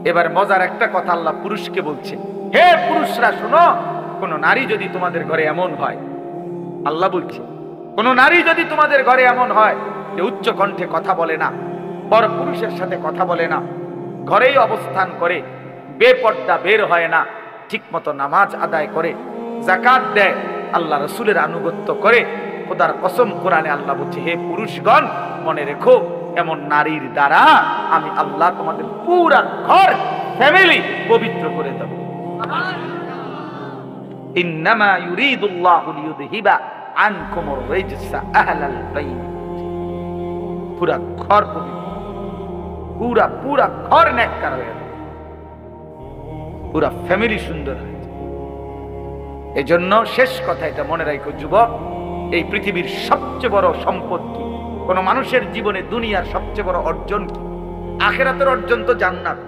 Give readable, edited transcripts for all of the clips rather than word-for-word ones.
এবার মজার একটা কথা আল্লাহ পুরুষকে বলছে, হে পুরুষরা শোনো, কোন নারী যদি তোমাদের ঘরে এমন হয়, আল্লাহ বলছে কোন নারী যদি তোমাদের ঘরে এমন হয় যে উচ্চ কণ্ঠে কথা বলে না, পর পুরুষের সাথে কথা বলে না, ঘরেই অবস্থান করে, বেপর্দা বের হয় না, ঠিক মতো নামাজ আদায় করে, যাকাত দেয়, আল্লাহ রসুলের আনুগত্য করে, খোদার কসম কোরআনে আল্লাহ বলছে, হে পুরুষগণ মনে রেখো, এমন নারীর দ্বারা আমি আল্লাহ তোমাদের পুরা ঘর ফ্যামিলি পবিত্র করে দেব। ইন্নামা ইউরিদুল্লাহু লিইউযহিবা আনকুমুর রিজসা আহলাল বাইত। পুরা ঘর পবিত্র, পুরা ঘর নেককার হয়ে যাবে, পুরা ফ্যামিলি সুন্দর হয়ে যাবে। এজন্য শেষ কথা এটা মনে রাখো যুবক, এই পৃথিবীর সবচেয়ে বড় সম্পদ কি? কোন মানুষের জীবনে দুনিয়ার সবচেয়ে বড় অর্জন কি? আখিরাতের অর্জন তো জান্নাত,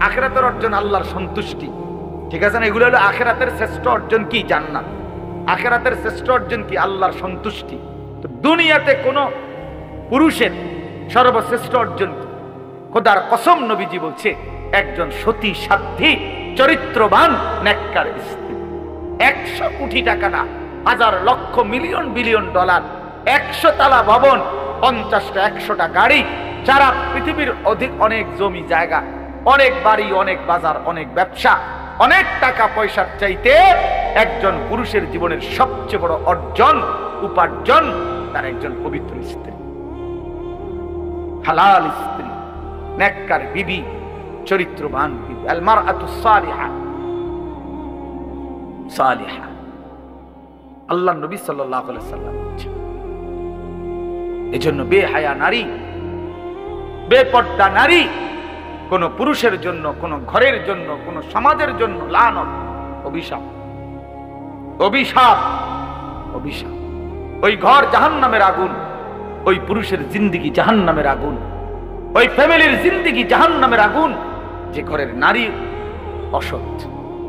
আখিরাতের অর্জন আল্লাহর সন্তুষ্টি, ঠিক আছে না? এগুলো হলো আখিরাতের শ্রেষ্ঠ অর্জন কি? জান্নাত। আখিরাতের শ্রেষ্ঠ অর্জন কি? আল্লাহর সন্তুষ্টি। তো দুনিয়াতে কোন পুরুষের সর্বশ্রেষ্ঠ অর্জন কি? খোদার কসম নবীজি বলছে, একজন সতী সাধ্বী চরিত্রবান নেককার স্ত্রী। 100 কোটি টাকা না, হাজার লক্ষ মিলিয়ন বিলিয়ন ডলার, 100 তলা ভবন, 50টা 100টা গাড়ি, সারা পৃথিবীর অনেক জমি জায়গা, অনেক বাড়ি, অনেক বাজার, অনেক ব্যবসা, অনেক টাকা পয়সার চাইতে একজন পুরুষের জীবনের সবচেয়ে বড় অর্জন, উপার্জন তার একজন পবিত্র স্ত্রী, হালাল স্ত্রী, নেককার বিবি, চরিত্রবান বিবি। আল মারআতু সালিহা, সালিহা, আল্লাহ নবী সাল্লাল্লাহু আলাইহি সাল্লাম বলেছেন। এজন্য বেহায়া নারী, বেপর্দা নারী কোন পুরুষের জন্য, কোন ঘরের জন্য, কোন সমাজের জন্য লানত, অভিশাপ, অভিশাপ, অভিশাপ। ওই ঘর জাহান্নামের আগুন, ওই পুরুষের জিন্দেগি জাহান্নামের আগুন, ওই ফ্যামিলির জিন্দেগি জাহান্নামের আগুন, যে ঘরের নারী অসৎ,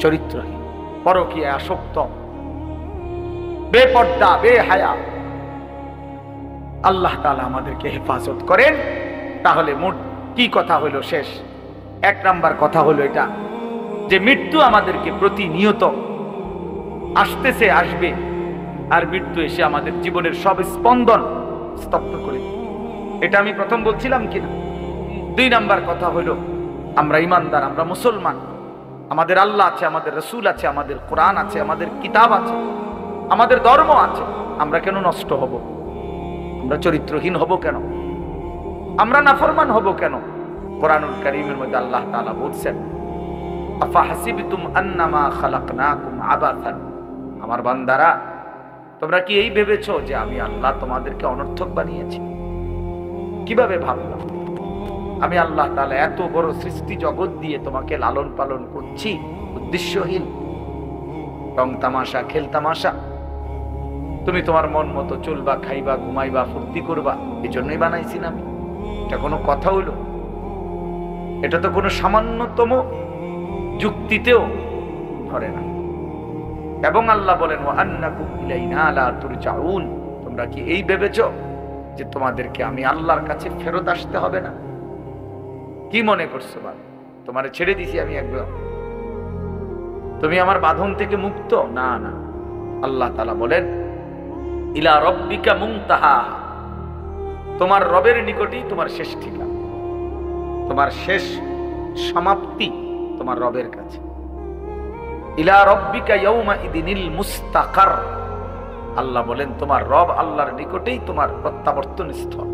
চরিত্রহীন, পরকীয়ায় আসক্ত, বেপর্দা, বেহায়া। আল্লাহ তাআলা আমাদেরকে হেফাজত করেন। তাহলে মোট কি কথা হলো? শেষ 1 নাম্বার কথা হলো এটা, যে মৃত্যু আমাদেরকে প্রতিনিয়ত আসতেছে, আসবে, আর মৃত্যু এসে আমাদের জীবনের সব স্পন্দন স্তব্ধ করে। এটা আমি প্রথম বলছিলাম কিনা? 2 নাম্বার কথা হলো, আমরা ইমানদার, আমরা মুসলমান, আমাদের আল্লাহ আছে, আমাদের রসুল আছে, আমাদের কোরআন আছে, আমাদের কিতাব আছে, আমাদের ধর্ম আছে। আমরা কেন নষ্ট হব? আমরা চরিত্রহীন হব কেন? আমরা নাফরমান হব কেন? কোরআনুল কারীমের মধ্যে আল্লাহ তাআলা বলছেন, আফা হাসিবতুম আন্নামা খালাকনাকুম আবাসান। আমার বান্দারা, তোমরা কি এই ভেবেছো যে আমি আল্লাহ তোমাদেরকে অনর্থক বানিয়েছি? কিভাবে ভাবলাম? আমি আল্লাহ তাআলা এত বড় সৃষ্টি জগৎ দিয়ে তোমাকে লালন পালন করছি উদ্দেশ্যহীন, রং তামাশা, খেল তামাশা, তুমি তোমার মন মতো চলবা, খাইবা, ঘুমাইবা, ফুর্তি করবা, এই জন্যই বানাইছি না আমি? এটা কোনো কথা হইল? এটা তো কোনো সামান্যতম যুক্তিতেও ধরে না। এবং আল্লাহ বলেন, ওয়া আন্নাকুম ইলাইনা লা তুরজাউন। তোমরা কি এই ভেবেছো যে তোমাদেরকে আমি আল্লাহর কাছে ফেরত আসতে হবে না? কি মনে করছো? তোমারে ছেড়ে দিছি আমি একদম, তুমি আমার বাঁধন থেকে মুক্ত? না না, আল্লাহ তাআলা বলেন, ইলা রব্বিকা মুনতাহা। তোমার রবের নিকটেই তোমার শেষ ঠিকানা, তোমার শেষ সমাপ্তি তোমার রবের কাছে। ইলা রব্বিকা ইয়াউমা ইদিনিল মুস্তাকার। আল্লাহ বলেন, তোমার রব আল্লাহর নিকটেই তোমার প্রত্যাবর্তন স্থল।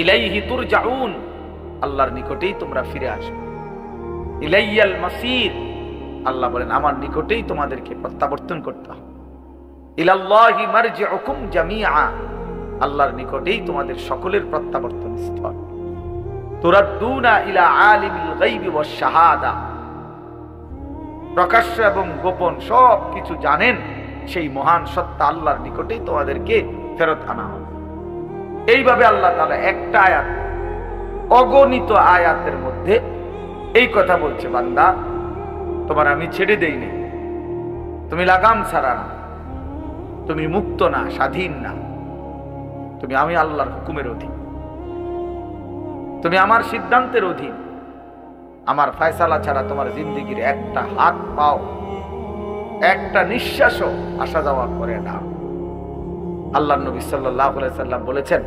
ইলাইহি তুরজাউন, আল্লাহর নিকটেই তোমরা ফিরে আসবে। ইলাইয়াল মাসির, আল্লাহ বলেন আমার নিকটেই তোমাদেরকে প্রত্যাবর্তন করতে হবে। ইলাল্লাহি মারজিউকুম জামিআ, আল্লাহর নিকটেই তোমাদের সকলের প্রত্যাবর্তন স্থল। তুরাদ্দুনা ইলা আলিমিল গায়বি ওয়াশ শাহাদা, প্রকাশ্য এবং গোপন সব কিছু জানেন সেই মহান সত্তা আল্লাহর নিকটেই তোমাদেরকে ফেরত আনা হবে। এইভাবে আল্লাহ তাআলা একটা আয়াত, অগণিত আয়াতের মধ্যে এই কথা বলছে, বান্দা তোমার আমি ছেড়ে দেইনি, তুমি লাগাম ছাড়া না, তুমি মুক্ত না, স্বাধীন না, তুমি আমি আল্লাহর হুকুমের অধীন, তুমি আমার সিদ্ধান্তের অধীন। আমার ফয়সালা ছাড়া তোমার জিন্দেগির একটা হাত পাও, একটা নিঃশ্বাসও আসা যাওয়া করে না। আল্লাহর নবী সাল্লাল্লাহু আলাইহি সাল্লাম বলেছেন,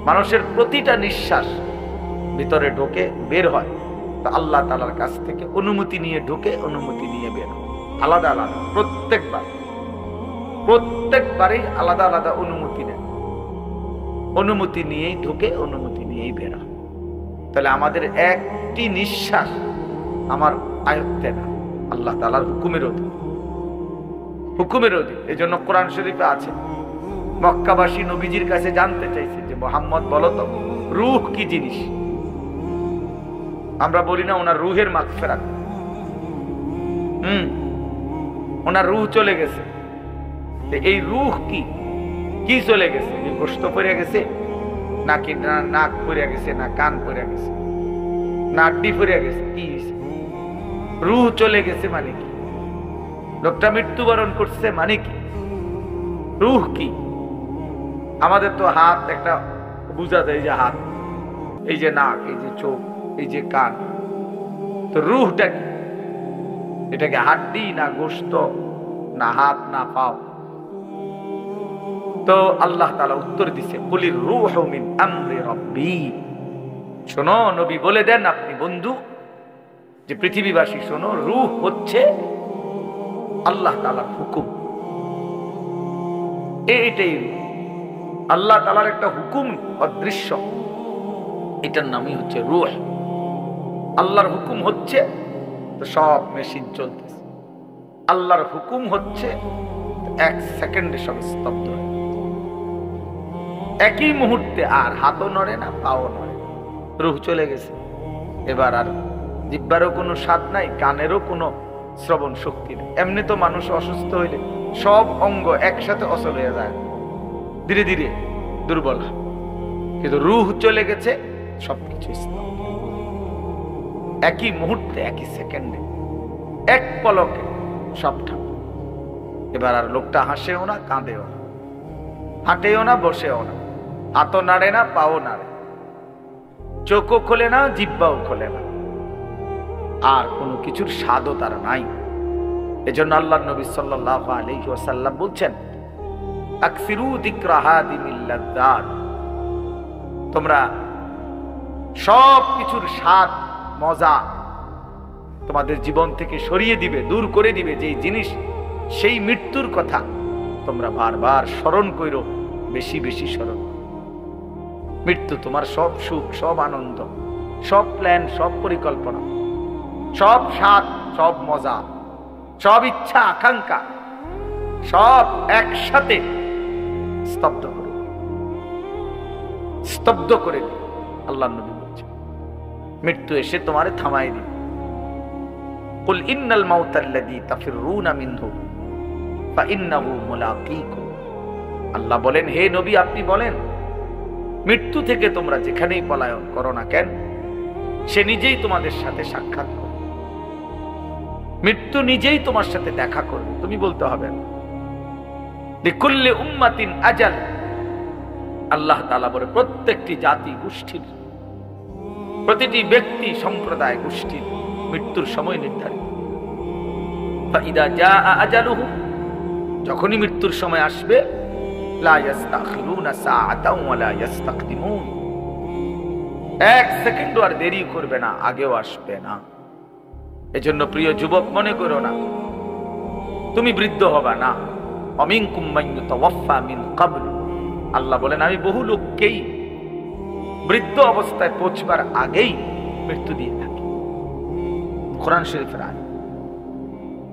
মানুষের প্রতিটা নিঃশ্বাস ভিতরে ঢোকে, বের হয়, তো আল্লাহ তাআলার কাছ থেকে অনুমতি নিয়ে ঢোকে, অনুমতি নিয়ে বের হয়, আলাদা আলাদা। প্রত্যেকবারই আলাদা আলাদা অনুমতি নেয়, অনুমতি নিয়েই ঢোকে, অনুমতি নিয়েই বের হয়। তাহলে আমাদের একটি নিঃশ্বাস আমার আয়ত্তে না, আল্লাহ তাআলার হুকুমের অধীন, হুকুমের অধীন। এই জন্য কোরআন শরীফে আছে, মক্কাবাসী নবীজির কাছে জানতে চাইছে যে মুহাম্মদ বলো তো রূহ কি জিনিস। আমরা বলি না ওনার রূহের মাগফিরাত, ওনার রূহ চলে গেছে। এই রূহ কি কি চলে গেছে? গোশত পড়ে গেছে নাকি নাক পড়ে গেছে, না কান পড়ে গেছে, না আড্ডি পড়ে গেছে? কি হয়েছে? রূহ চলে গেছে মানে কি? লোকটা মৃত্যুবরণ করছে মানে কি? রূহ কি? আমাদের তো হাত একটা বুঝা যায়, যে হাত, এই যে নাক, এই যে চোখ, এই যে কান, তো রূহটা কি? এটাকে হাড্ডি না গোশত না হাত না পাও? তো আল্লাহ তাআলা উত্তর দিছে, কুলির রূহু মিন আমরি রাব্বি। শোনো নবী বলে দেন আপনি বন্ধু, যে পৃথিবীবাসী শোনো, রূহ হচ্ছে আল্লাহ তাআলার হুকুম। এইটাই আল্লাহ তাআলার একটা হুকুম, অদৃশ্য, এটার নামই হচ্ছে রূহ। আল্লাহর হুকুম হচ্ছে তো সব মেশিন চলতেছে, আল্লাহর হুকুম হচ্ছে এক সেকেন্ডে সব স্তব্ধ হয়, একই মুহূর্তে। আর হাতও নড়ে না, পাও নড়ে, রূহ চলে গেছে। এবার আর জিহ্বারও কোনো স্বাদ নাই, কানেরও কোনো শ্রবণ শক্তি নেই। এমনি তো মানুষ অসুস্থ হইলে সব অঙ্গ একসাথে অচল হয়ে যায়, ধীরে ধীরে দুর্বল হয়, কিন্তু রূহ চলে গেছে, সবকিছু একই মুহূর্তে, একই সেকেন্ডে, এক পলকে সব ঠান্ডা। এবার আর লোকটা হাসেও না, কাঁদেও না, হাঁটেও না, বসেও না, হাতও নাড়ে না, পাও নাড়ে, চোখও খোলে না, জিহ্বাও খোলে না, আর কোনো কিছুর স্বাদও তার নাই। এজন্য আল্লাহর নবী সাল্লাল্লাহু আলাইহি ওয়াসাল্লাম বলছেন, আকসিরু যিকরা হাদিমিল লাযযাত, তোমরা সব কিছুর স্বাদ মজা তোমাদের জীবন থেকে সরিয়ে দিবে, দূর করে দিবে যে জিনিস, সেই মৃত্যুর কথা তোমরা বারবার স্মরণ করো, বেশি বেশি স্মরণ। মৃত্যু তোমার সব সুখ, সব আনন্দ, সব প্ল্যান, সব পরিকল্পনা, সব স্বাদ, সব মজা, সব ইচ্ছা আকাঙ্ক্ষা, সব একসাথে স্তব্ধ করে, স্তব্ধ করে দিবে। আল্লাহর নবী বলছেন, মৃত্যু এসে তোমারে থামাই দিবে। কুল ইন্নাল মাউতাল্লাযী তাফিরুনা মিনহু ফাইন্নাহু মুলাকীকুম। আল্লাহ বলেন, হে নবী আপনি বলেন, মৃত্যু থেকে তোমরা যেখানেই পলায়ন করো না কেন, সে নিজেই তোমাদের সাথে সাক্ষাৎ করবে, মৃত্যু নিজেই তোমার সাথে দেখা করবে, তুমি বলতে হবে না। লিকুল্লি উম্মাতিন আজাল, আল্লাহ তাআলা বলে প্রত্যেকটি জাতি গোষ্ঠীর, প্রতিটি ব্যক্তি সম্প্রদায় গোষ্ঠীর মৃত্যুর সময় নির্ধারিত। ফাইদা জাআ আজালুহু, যখনই মৃত্যুর সময় আসবে, লা ইস্তাখিরুনা সাআতাও ওয়া লা ইস্তাকদিমুন, এক সেকেন্ডও আর দেরি করবে না, আগেও আসবে না। এজন্য প্রিয় যুবক, মনে করো না তুমি বৃদ্ধ হবা না। অমিনকুম মান ইউতাওয়াফা মিন ক্বাবল, আল্লাহ বলেন আমি বহু লোককেই বৃদ্ধ অবস্থায় পৌঁছবার আগেই মৃত্যু দিয়ে থাকি। কোরআন শরীফের আয়াত,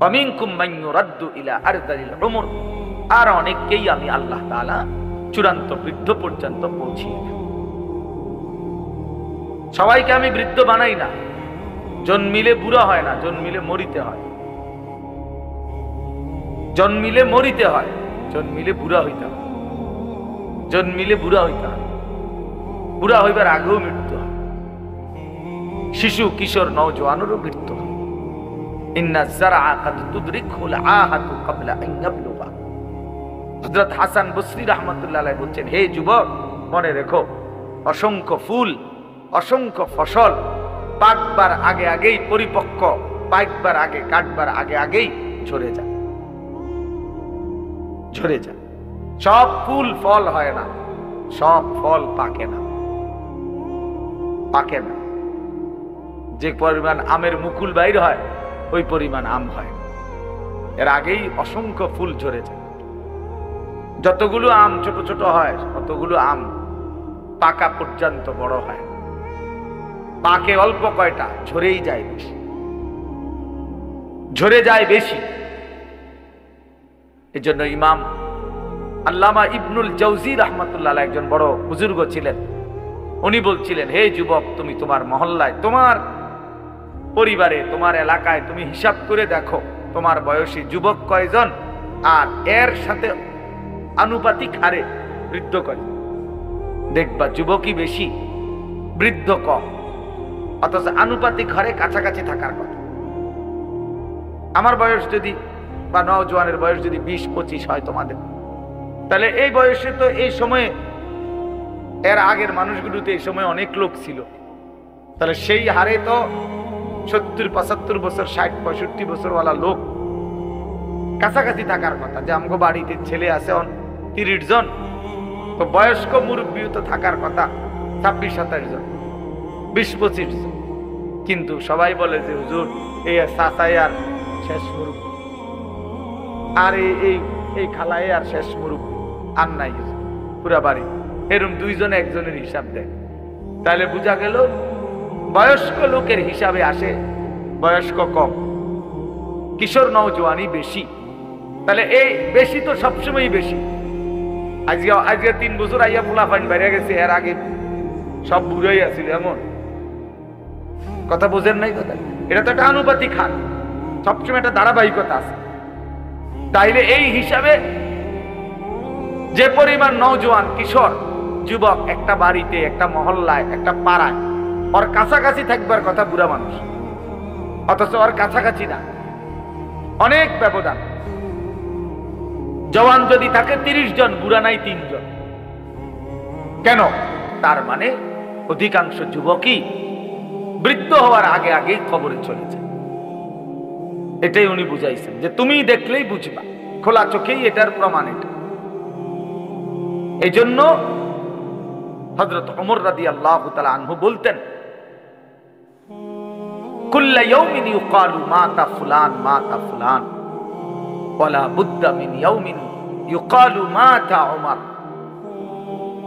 অমিনকুম মান ইউরাদ্দু ইলা আরযালিল উমর, আর অনেককেই আমি আল্লাহ তাআলা চূড়ান্ত বৃদ্ধ পর্যন্ত পৌঁছিয়ে দেব। সবাইকে আমি বৃদ্ধ বানাই না, জন্মিলে বুড়া হয় না, জন্মিলে মরিতে হয়, জন্মিলে মরিতে হয়, জন্মিলে বুড়া হইতে হয়, জন্মিলে বুড়া হইতে হয়, বুড়া হইবার আগেও মৃত্যু হয়, শিশু কিশোর নওজোয়ানেরও মৃত্যু হয়। ইন্না যারআ কাদ তুদরিকুল আহাতু ক্বাবলা আন ইয়াবলুগা। হযরত হাসান বসরি রাহমাতুল্লাহ আলাইহি বলছেন, হে যুবক মনে রেখো, অসংখ্য ফুল, অসংখ্য ফসল পাকবার আগে আগেই পরিপক্ক, পাকবার আগে, কাটবার আগে আগেই ঝরে যায়, ঝরে যায়। সব ফুল ফল হয় না, সব ফল পাকে না, পাকে না। যে পরিমাণ আমের মুকুল বাইর হয় ওই পরিমাণ আম হয়, এর আগেই অসংখ্য ফুল ঝরে যায়। যতগুলো আম ছোট ছোট হয় ততগুলো আম পাকা পর্যন্ত বড় হয়, পাকে অল্প কয়টা, ঝরেই যায় বেশি, ঝরে যায় বেশি। এজন্য ইমাম আল্লামা ইবনুল জাওজি রাহমাতুল্লাহ আলাইহি একজন বড় বুজুর্গ ছিলেন, উনি বলছিলেন, হে যুবক, তুমি তোমার মহল্লায়, তোমার পরিবারে, তোমার এলাকায় তুমি হিসাব করে দেখো তোমার বয়সী যুবক কয়জন আর এর সাথে আনুপাতিক হারে বৃদ্ধ কয়জন। দেখবা যুবকই বেশি, বৃদ্ধ কম, অথচ আনুপাতিক হারে কাছাকাছি থাকার কথা। আমার বয়স যদি বা নওজোয়ানের বয়স যদি 20-25 হয় তোমাদের, তাহলে এই বয়সে তো এই সময়ে, এর আগের মানুষগুলোতে এই সময় অনেক লোক ছিল, তাহলে সেই হারে তো 70-75 বছর, 60-65 বছরওয়ালা লোক কাছাকাছি থাকার কথা। যে আমগো বাড়িতে ছেলে আছে 30 জন, তো বয়স্ক মুরব্বীও তো থাকার কথা 26-27 জন, 20-25 জন। কিন্তু সবাই বলে যে হুজুর এই চাচাই আর শেষ মুরব্বী, আর এই খালাই আর শেষ মুরব্বী, আর নাই পুরা বাড়ি। এরকম দুইজনে একজনের হিসাব দেয়, তাহলে বোঝা গেল বয়স্ক লোকের হিসাবে আসে বয়স্ক কম, কিশোর নওজোয়ানি বেশি। তাহলে এই বেশি তো সবসময় বেশি। আজকে 3 বছর আইয়া পোলা ফাইন বাইরে গেছে, এর আগে সব বুড়াই আছিল, এমন কথা বোঝেন নাই কথা। এটা তো একটা আনুপাতিক হার, সবসময় একটা ধারাবাহিকতা আছে। তাইলে এই হিসাবে যে পরিমাণ নওজোয়ান, কিশোর, যুবক একটা বাড়িতে, একটা মহল্লায়, একটা পাড়ায়, ওর কাছাকাছি থাকবার কথা বুড়া মানুষ, অথচ ওর কাছাকাছি না, অনেক ব্যবধান। জওয়ান যদি থাকে 30 জন, বুড়া নাই 3 জন। কেন? তার মানে অধিকাংশ যুবকই বৃদ্ধ হওয়ার আগে আগেই কবরে চলে যায়। এটাই উনি বুঝাইছেন, যে তুমি দেখলেই বুঝবা, খোলা চোখেই এটার প্রমাণ। এটা এই জন্য হযরত ওমর রাদিয়াল্লাহু তাআলা আনহু বলতেন, কুল্লা ইয়াউমিন ইউকালু মাতা ফুলান মাতা ফুলান ওয়ালা বুদ্দা মিন ইয়াউমিন ইউকালু মাতা ওমর।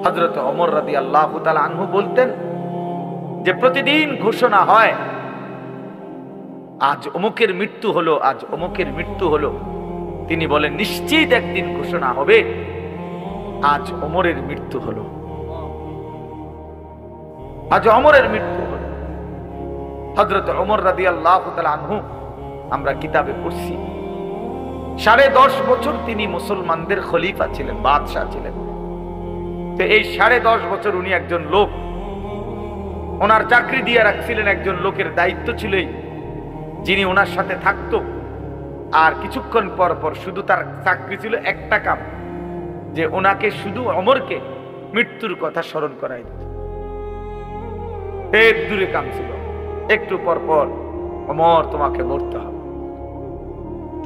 হযরত ওমর রাদিয়াল্লাহু তাআলা আনহু বলতেন যে প্রতিদিন ঘোষণা হয় আজ অমুকের মৃত্যু হলো, আজ অমুকের মৃত্যু হলো। তিনি বলেন নিশ্চিত একদিন ঘোষণা হবে আজ ওমরের মৃত্যু হলো, আজ ওমরের মৃত্যু হলো। হযরত ওমর রাদিয়াল্লাহু তাআলা আনহু আমরা কিতাবে পড়ছি 10.5 বছর তিনি মুসলমানদের খলিফা ছিলেন, বাদশাহ ছিলেন। তো এই 10.5 বছর উনি একজন লোক, ওনার চাকরি দিয়ে রাখছিলেন, একজন লোকের দায়িত্ব ছিল যিনি ওনার সাথে থাকতো। আর কিছুক্ষণ পর পর শুধু তার চাকরি ছিল একটা কাম, যে ওনাকে শুধু ওমরকে মৃত্যুর কথা স্মরণ করাই দিত। এর দূরে কাম ছিল, একটু পর পর ওমর তোমাকে মরতে হবে,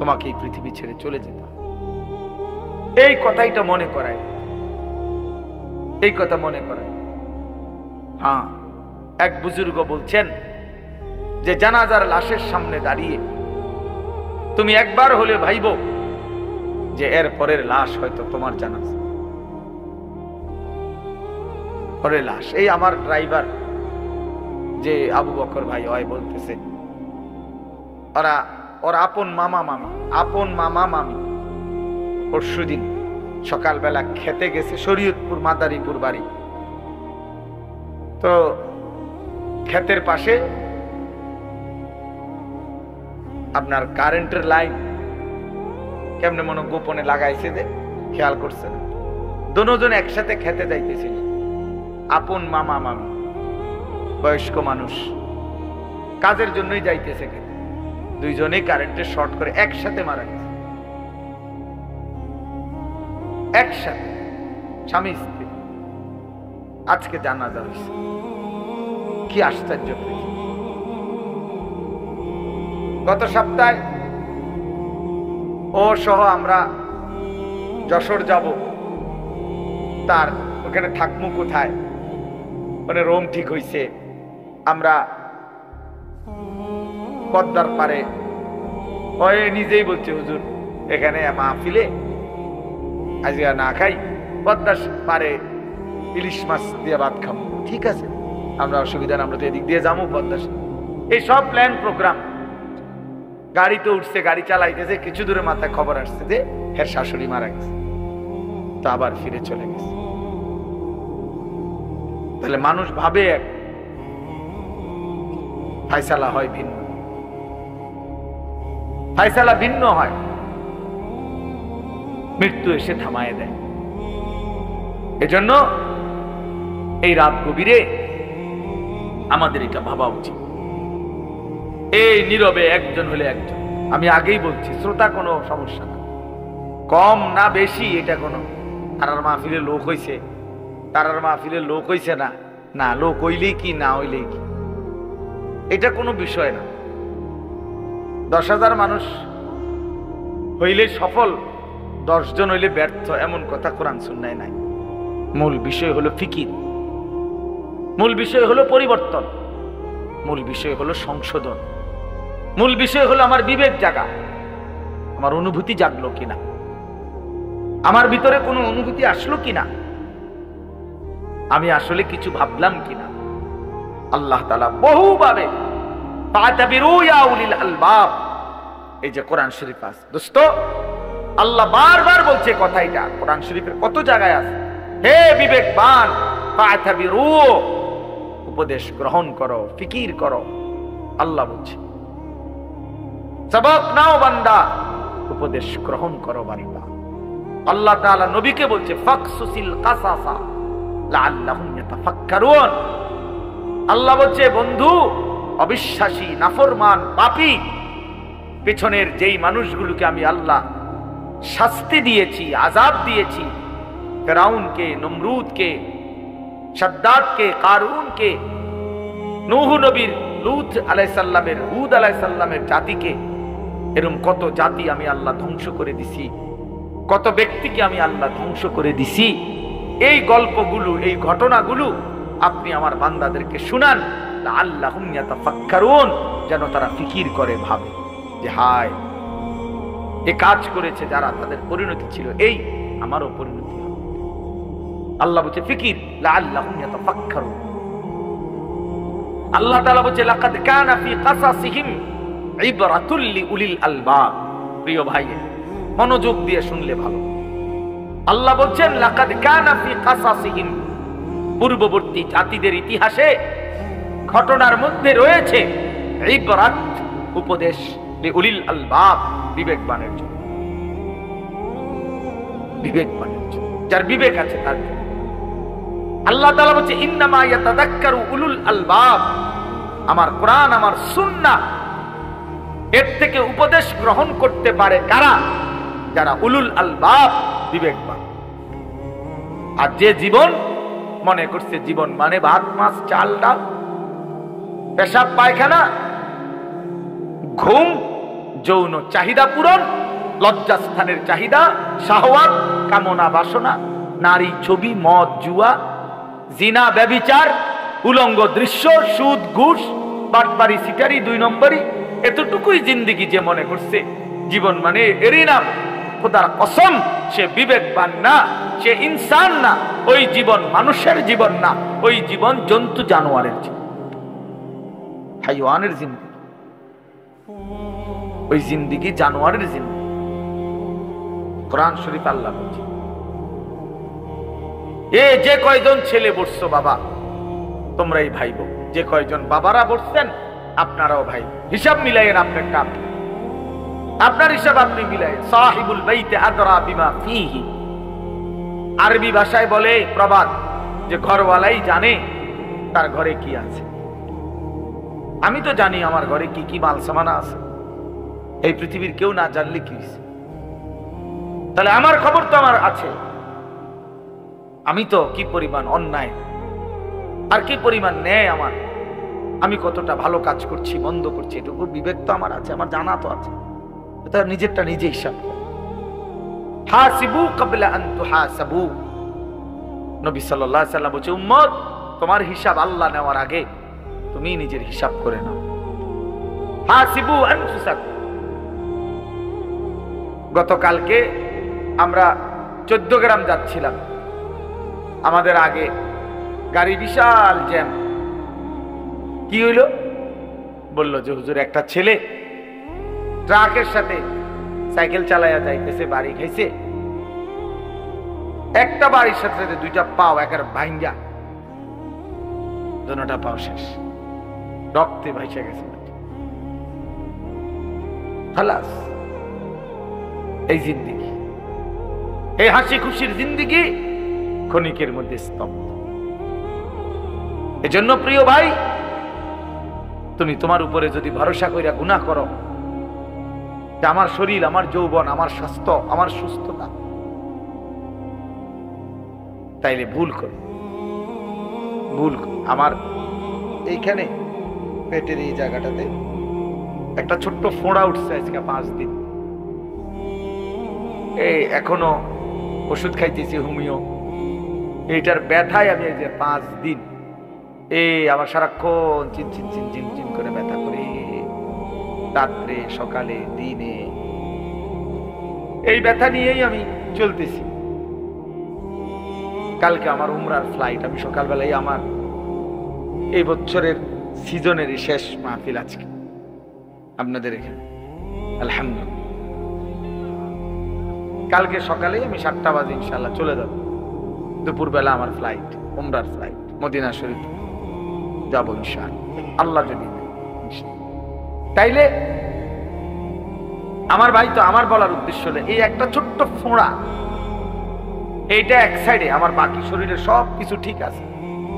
তোমাকে এই পৃথিবী ছেড়ে চলে যেতে হবে, এই কথাইটা মনে করায়, এই কথা মনে করায়। হ্যাঁ, এক বুজুর্গ বলছেন যে জানাজার লাশের সামনে দাঁড়িয়ে তুমি একবার হলে ভাইবো যে এর পরের লাশ হয়তো তোমার জানাজা, পরের লাশ। এই আমার ড্রাইভার যে আবু বকর ভাই হয় বলতেছে, ওরা আপন মামা মামি পরশুদিন সকালবেলা খেতে গেছে, শরীয়তপুর মাদারীপুর বাড়ি। তো ক্ষেতের পাশে আপনার কারেন্টের লাইন কেমনে মনে গোপনে লাগাইছে, যে খেয়াল করছে না। দুজন একসাথে খেতে যাইতেছিল, আপন মামা মামি, বয়স্ক মানুষ, কাজের জন্যই যাইতেছে খেতে। দুইজনেই কারেন্টের শর্ট করে একসাথে মারা গেছে, একসাথে, স্বামী স্ত্রী। আজকে জানাজা হয়েছে, কি আশ্চর্য! গত সপ্তাহে ও সহ আমরা যশোর যাব, তার ওখানে থাকমু কোথায়, মানে রুম ঠিক হইছে। আমরা পদ্মার পারে, ওই নিজেই বলছে হুজুর এখানে মাহফিলে আজকে না খাই, পদ্মার পারে ইলিশ মাছ দিয়ে ভাত খাবো। ঠিক আছে, আমরা অসুবিধা না, আমরা তো এদিক দিয়ে যাবো পদ্মা। এই সব প্ল্যান প্রোগ্রাম। গাড়িতে উঠছে, গাড়ি চালাইতেছে, কিছু দূরে মাথায় খবর আসছে যে হের শাশুড়ি মারা গেছে, তো আবার ফিরে চলে গেছে। তাহলে মানুষ ভাবে এক, ফায়সালা হয় ভিন্ন, ফায়সালা ভিন্ন হয়, মৃত্যু এসে থামায় দেয়। এজন্য এই রাত গভীরে আমাদের এটা ভাবা উচিত। এই নীরবে একজন হলে একজন, আমি আগেই বলছি, শ্রোতা কোনো সমস্যা না, কম না বেশি এটা কোনো, তারার মাহফিলে লোক হইছে, তারার মাহফিলে লোক হইছে না, না লোক হইলেই কি না হইলেই কি, এটা কোনো বিষয় না। 10,000 মানুষ হইলে সফল, 10 জন হইলে ব্যর্থ, এমন কথা কোরআন সুন্নায় নাই। মূল বিষয় হলো ফিকির, মূল বিষয় হলো পরিবর্তন, মূল বিষয় হলো সংশোধন, মূল বিষয় হলো আমার বিবেক জাগা, আমার অনুভূতি জাগলো কিনা, আমার ভিতরে কোনো অনুভূতি আসলো কিনা, আমি আসলে কিছু ভাবলাম কিনা। আল্লাহ তাআলা বহুভাবে ফাতাবিরু ইয়া উলিল আলবাব, এই যে কোরআন শরীফ আছে দোস্ত, আল্লাহ বারবার বলছে কথা, এটা কোরআন শরীফের কত জায়গায় আছে, হে বিবেকবান ফাতাবিরু, উপদেশ গ্রহণ করো, ফিকির করো। আল্লাহ বলছে সবক নাও বান্দা, উপদেশ গ্রহণ করো বান্দা। আল্লাহ তাআলা নবীকে বলছে ফাকসুসিল কাসাসা লাআল্লাহুম ইয়াতাফাক্কারুন। আল্লাহ বলছে বন্ধু, অবিশ্বাসী, নাফরমান, পাপী পেছনের যেই মানুষগুলোকে আমি আল্লাহ শাস্তি দিয়েছি, আযাব দিয়েছি, ফিরাউনকে, নমরুদকে, শাদ্দাদকে, কারুনকে, নূহ নবীর, লূত আলাইহিস সালামের, হুদ আলাইহিস সালামের জাতিকে, এরকম কত জাতি আমি আল্লাহ ধ্বংস করে দিছি, কত ব্যক্তিকে আমি আল্লাহ ধ্বংস করে দিছি। এই গল্পগুলো, এই ঘটনাগুলো আপনি আমার বান্দাদেরকে শুনান, লাআল্লাহুম ইয়াতাফাক্কারুন, যেন তারা ফিকির করে, ভাবে যে হায় এ কাজ করেছে যারা, তাদের পরিণতি ছিল এই, আমারও পরিণতি হবে। আল্লাহ বলছে ফিকির, লাআল্লাহুম ইয়াতাফাক্কারুন। আল্লাহ তাআলা বলছে লাকাদ কানা ফি কাসাসিহিম ইবরাতুল লিউলিল আলবাব। প্রিয় ভাই, মনোযোগ দিয়ে শুনলে ভালো। আল্লাহ বলছেন লাকাদ কানা ফি কাসাসিহিম, পূর্ববর্তী জাতিদের ইতিহাসে ঘটনার মধ্যে রয়েছে ইবরাত, উপদেশ, লিউলিল আলবাব, বিবেকবানের জন্য, বিবেকবানের জন্য, যার বিবেক আছে তার জন্য। আল্লাহ তাআলা বলছে ইন্নামা ইয়াতাযাক্কারু উলুল আলবাব, আমার কোরআন, আমার সুন্নাহ, এর থেকে উপদেশ গ্রহণ করতে পারে কারা? যারা উলুল আলবাব, বিবেকবান। আর যে জীবন মনে করছে জীবন মানে ভাত মাছ চাল ডাল, পেশাব পায়খানা, ঘুম, যৌন চাহিদা পূরণ, লজ্জাস্থানের চাহিদা, শাহওয়াত, কামনা বাসনা, নারী ছবি, মদ জুয়া, জিনা ব্যভিচার, উলঙ্গ দৃশ্য, সুদ ঘুষ, বাটপারি সিটারি, 2 নম্বরই, এতটুকুই জিন্দেগি যে মনে করছে জীবন মানে এরই নাম, খোদার কসম সে বিবেকবান না, সে ইনসান না। ওই জীবন মানুষের জীবন না, ওই জীবন জন্তু জানোয়ারের জীবন, হাইওয়ানের জিন্দেগি, ওই জিন্দেগি জানোয়ারের জিন্দেগি। কোরআন শরীফ আল্লাহ বলছে এ যে কয়জন ছেলে বসছো বাবা, তোমরাই ভাইব, যে কয়জন বাবারা বসছেন আপনারাও ভাই, হিসাব মিলাইয়েন, আপনারটা আপনার হিসাব আপনি মিলাইয়েন। সাহিবুল বাইতে আদরা বিমা ফিহি, আরবি ভাষায় বলে প্রবাদ যে ঘরওয়ালাই জানে তার ঘরে কি আছে। আমি তো জানি আমার ঘরে কি কি মাল সামানা আছে, এই পৃথিবীর কেউ না জানলে কি হয়েছে? তাহলে আমার খবর তো আমার আছে, আমি তো কি পরিমাণ অন্যায় আর কি পরিমাণ ন্যায় আমার আমি কতটা ভালো কাজ করছি মন্দ করছি এটুকু বিবেক তো আমার আছে, আমার জানা তো আছে। তার নিজেরটা নিজে হিসাব করে। হাসিবু ক্বাবলা আন তুহাসাবু, নবী সাল্লাল্লাহু আলাইহি ওয়াসাল্লাম বলেছে উম্মত তোমার হিসাব আল্লাহ নেওয়ার আগে তুমি নিজের হিসাব করে নাও। হাসিবু আনফুসাকুম। গতকালকে আমরা 14 গ্রাম যাচ্ছিলাম, আমাদের আগে গাড়ি বিশাল জ্যাম। কি হইলো? বলল যে হুজুর একটা ছেলে ট্রাকের সাথে সাইকেল চালায়া যাইতেছে, বাড়ি খাইছে, একটা বাড়ির সাথে সাথে দুইটা পাও একের ভাঙ্গা, দুটোটা পাও শেষ, রক্তে ভাইসা গেছে। খালাস, এই জিন্দেগি, এই হাসি খুশির জিন্দেগি ক্ষণিকের মধ্যে স্তব্ধ। এজন্য প্রিয় ভাই, তুমি তোমার উপরে যদি ভরসা কইরা গুনাহ করো যে আমার শরীর, আমার যৌবন, আমার স্বাস্থ্য, আমার সুস্থতা, তাইলে ভুল করো, ভুল করো। আমার এইখানে পেটের এই জায়গাটাতে একটা ছোট্ট ফোঁড়া উঠছে আজকে 5 দিন। এই এখনো ওষুধ খাইতেছি হোমিও, এইটার ব্যথায় আমি এই যে 5 দিন আবার সারাক্ষণ চিনচিন চিনচিন চিন করে ব্যথা করে, রাত্রে সকালে দিনে এই ব্যথা নিয়েই আমি চলতেছি। কালকে আমার উমরার ফ্লাইট, আমি সকালবেলায় আমার এই বছরের সিজনের শেষ মাহফিল আজকে আপনাদের এখানে, আলহামদুলিল্লাহ। কালকে সকালেই আমি 7টা বাজে ইনশাআল্লাহ চলে যাব। দুপুরবেলা আমার ফ্লাইট, উমরার ফ্লাইট, মদিনা শরীফ যাব ইনশাআল্লাহ, আল্লাহ যদি। তাইলে আমার ভাই, তো আমার বলার উদ্দেশ্য হলো এই একটা ছোট্ট ফোঁড়া, এইটা এক সাইডে, আমার বাকি শরীরের সব কিছু ঠিক আছে,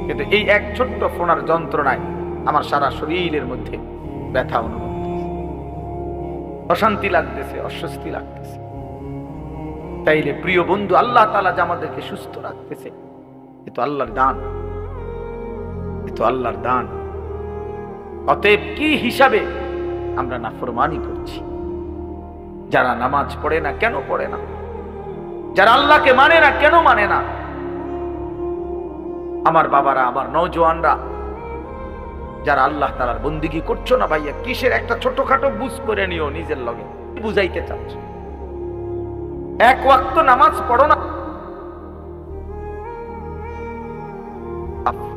কিন্তু এই এক ছোট্ট ফোঁড়ার যন্ত্রণায় আমার সারা শরীরের মধ্যে ব্যথা অনুভব করতেছে, অশান্তি লাগতেছে, অস্বস্তি লাগতেছে। তাইলে প্রিয় বন্ধু, আল্লাহ তাআলা যে আমাদেরকে সুস্থ রাখতেছে, এ তো আল্লাহর দান, এ তো আল্লাহর দান। অতএব কি হিসাবে আমরা নাফরমানি করছি? যারা নামাজ পড়ে না কেন পড়ে না? যারা আল্লাহকে মানে না কেন মানে না? আমার বাবারা, আমার নওজোয়ানরা, যারা আল্লাহ তাআলার বন্দেগী করছো না ভাইয়া, কিসের একটা ছোটখাটো বুঝ করে নিও নিজের লগে, বুঝাইতে চাচ্ছ? এক ওয়াক্ত নামাজ পড়ো না,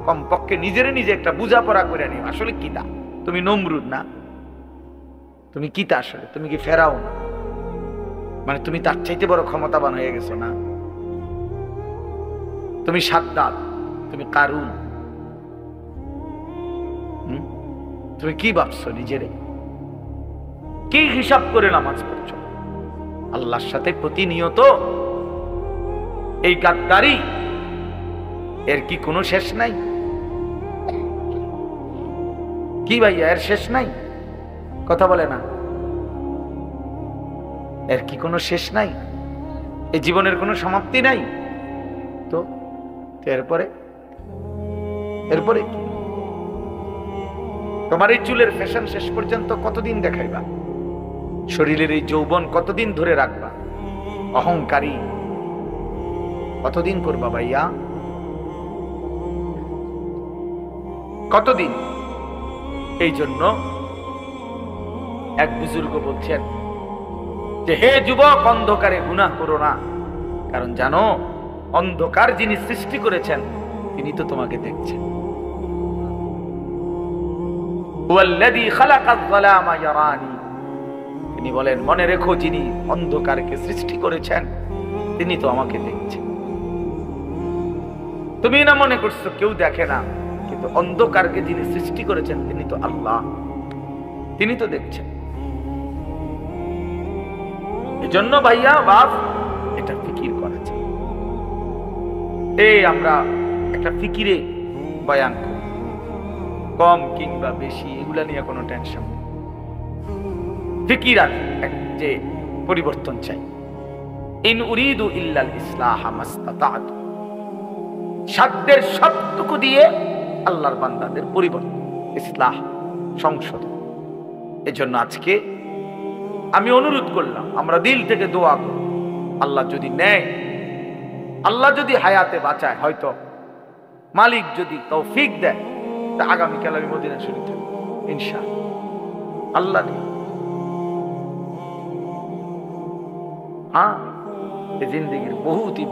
কমপক্ষে নিজের নিজে একটা বুঝাপড়া করে নিও। আসলে কিতা? তুমি নমরুদ না? তুমি কিতা আসলে? তুমি কি ফেরাউন? মানে তুমি তার চাইতে বড় ক্ষমতাবান হয়ে গেছো না? তুমি সাদ্দাত, তুমি কারুন, তুমি কি ভাবছো নিজেরে? কি হিসাব করে নামাজ পড়ছো? আল্লাহর সাথে প্রতিনিয়ত এই গাদ্দারি, এর কি কোনো শেষ নাই? কি ভাইয়া, এর শেষ নাই? কথা বলে না, এর কি কোনো শেষ নাই? এই জীবনের কোনো সমাপ্তি নাই তো? এরপরে এরপরে কি? তোমার এই চুলের ফ্যাশন শেষ পর্যন্ত কতদিন দেখাইবা? শরীরের এই যৌবন কতদিন ধরে রাখবা? অহংকারী কতদিন করবা ভাইয়া? কতদিন? এই জন্য এক বুজুর্গ বলছেন যে হে যুবক, অন্ধকারে গুনাহ করো না, কারণ জানো অন্ধকার যিনি সৃষ্টি করেছেন তিনি তো তোমাকে দেখছেন। ওয়াল্লাযী খালাকায যালামা ইয়ারানি, তিনি বলেন মনে রেখো যিনি অন্ধকারকে সৃষ্টি করেছেন তিনি তো আমাকে দেখছেন। তুমি না মনে করছো কেউ দেখে না, কিন্তু অন্ধকারকে যিনি সৃষ্টি করেছেন তিনি তো আল্লাহ, তিনি তো দেখছেন। এজন্য ভাইয়া বাপ, এটা ফিকির করা চাই। এই আমরা একটা ফিকিরে বয়ান করি, কম কিংবা বেশি এগুলা নিয়ে কোনো টেনশন নেই। ফিকির যে পরিবর্তন চাই। ইন উরিদু ইল্লাল ইসলাহ মাস্তাতাতু, সাধ্যের সবটুকু দিয়ে আল্লাহর বান্দাদের পরিবর্তন। ইসলাহ, সংশোধন। এজন্য আজকে আমি অনুরোধ করলাম, আমরা দিল থেকে দোয়া করব, আল্লাহ যদি নেয়, আল্লাহ যদি হায়াতে বাঁচায়, হয়তো মালিক যদি তৌফিক দেয়, তা আগামীকাল আমি মদিনা শরীফ থাকব ইনশাআল্লাহ। আল্লাহ নেই, হ্যাঁ, এই জিন্দেগির বহুতই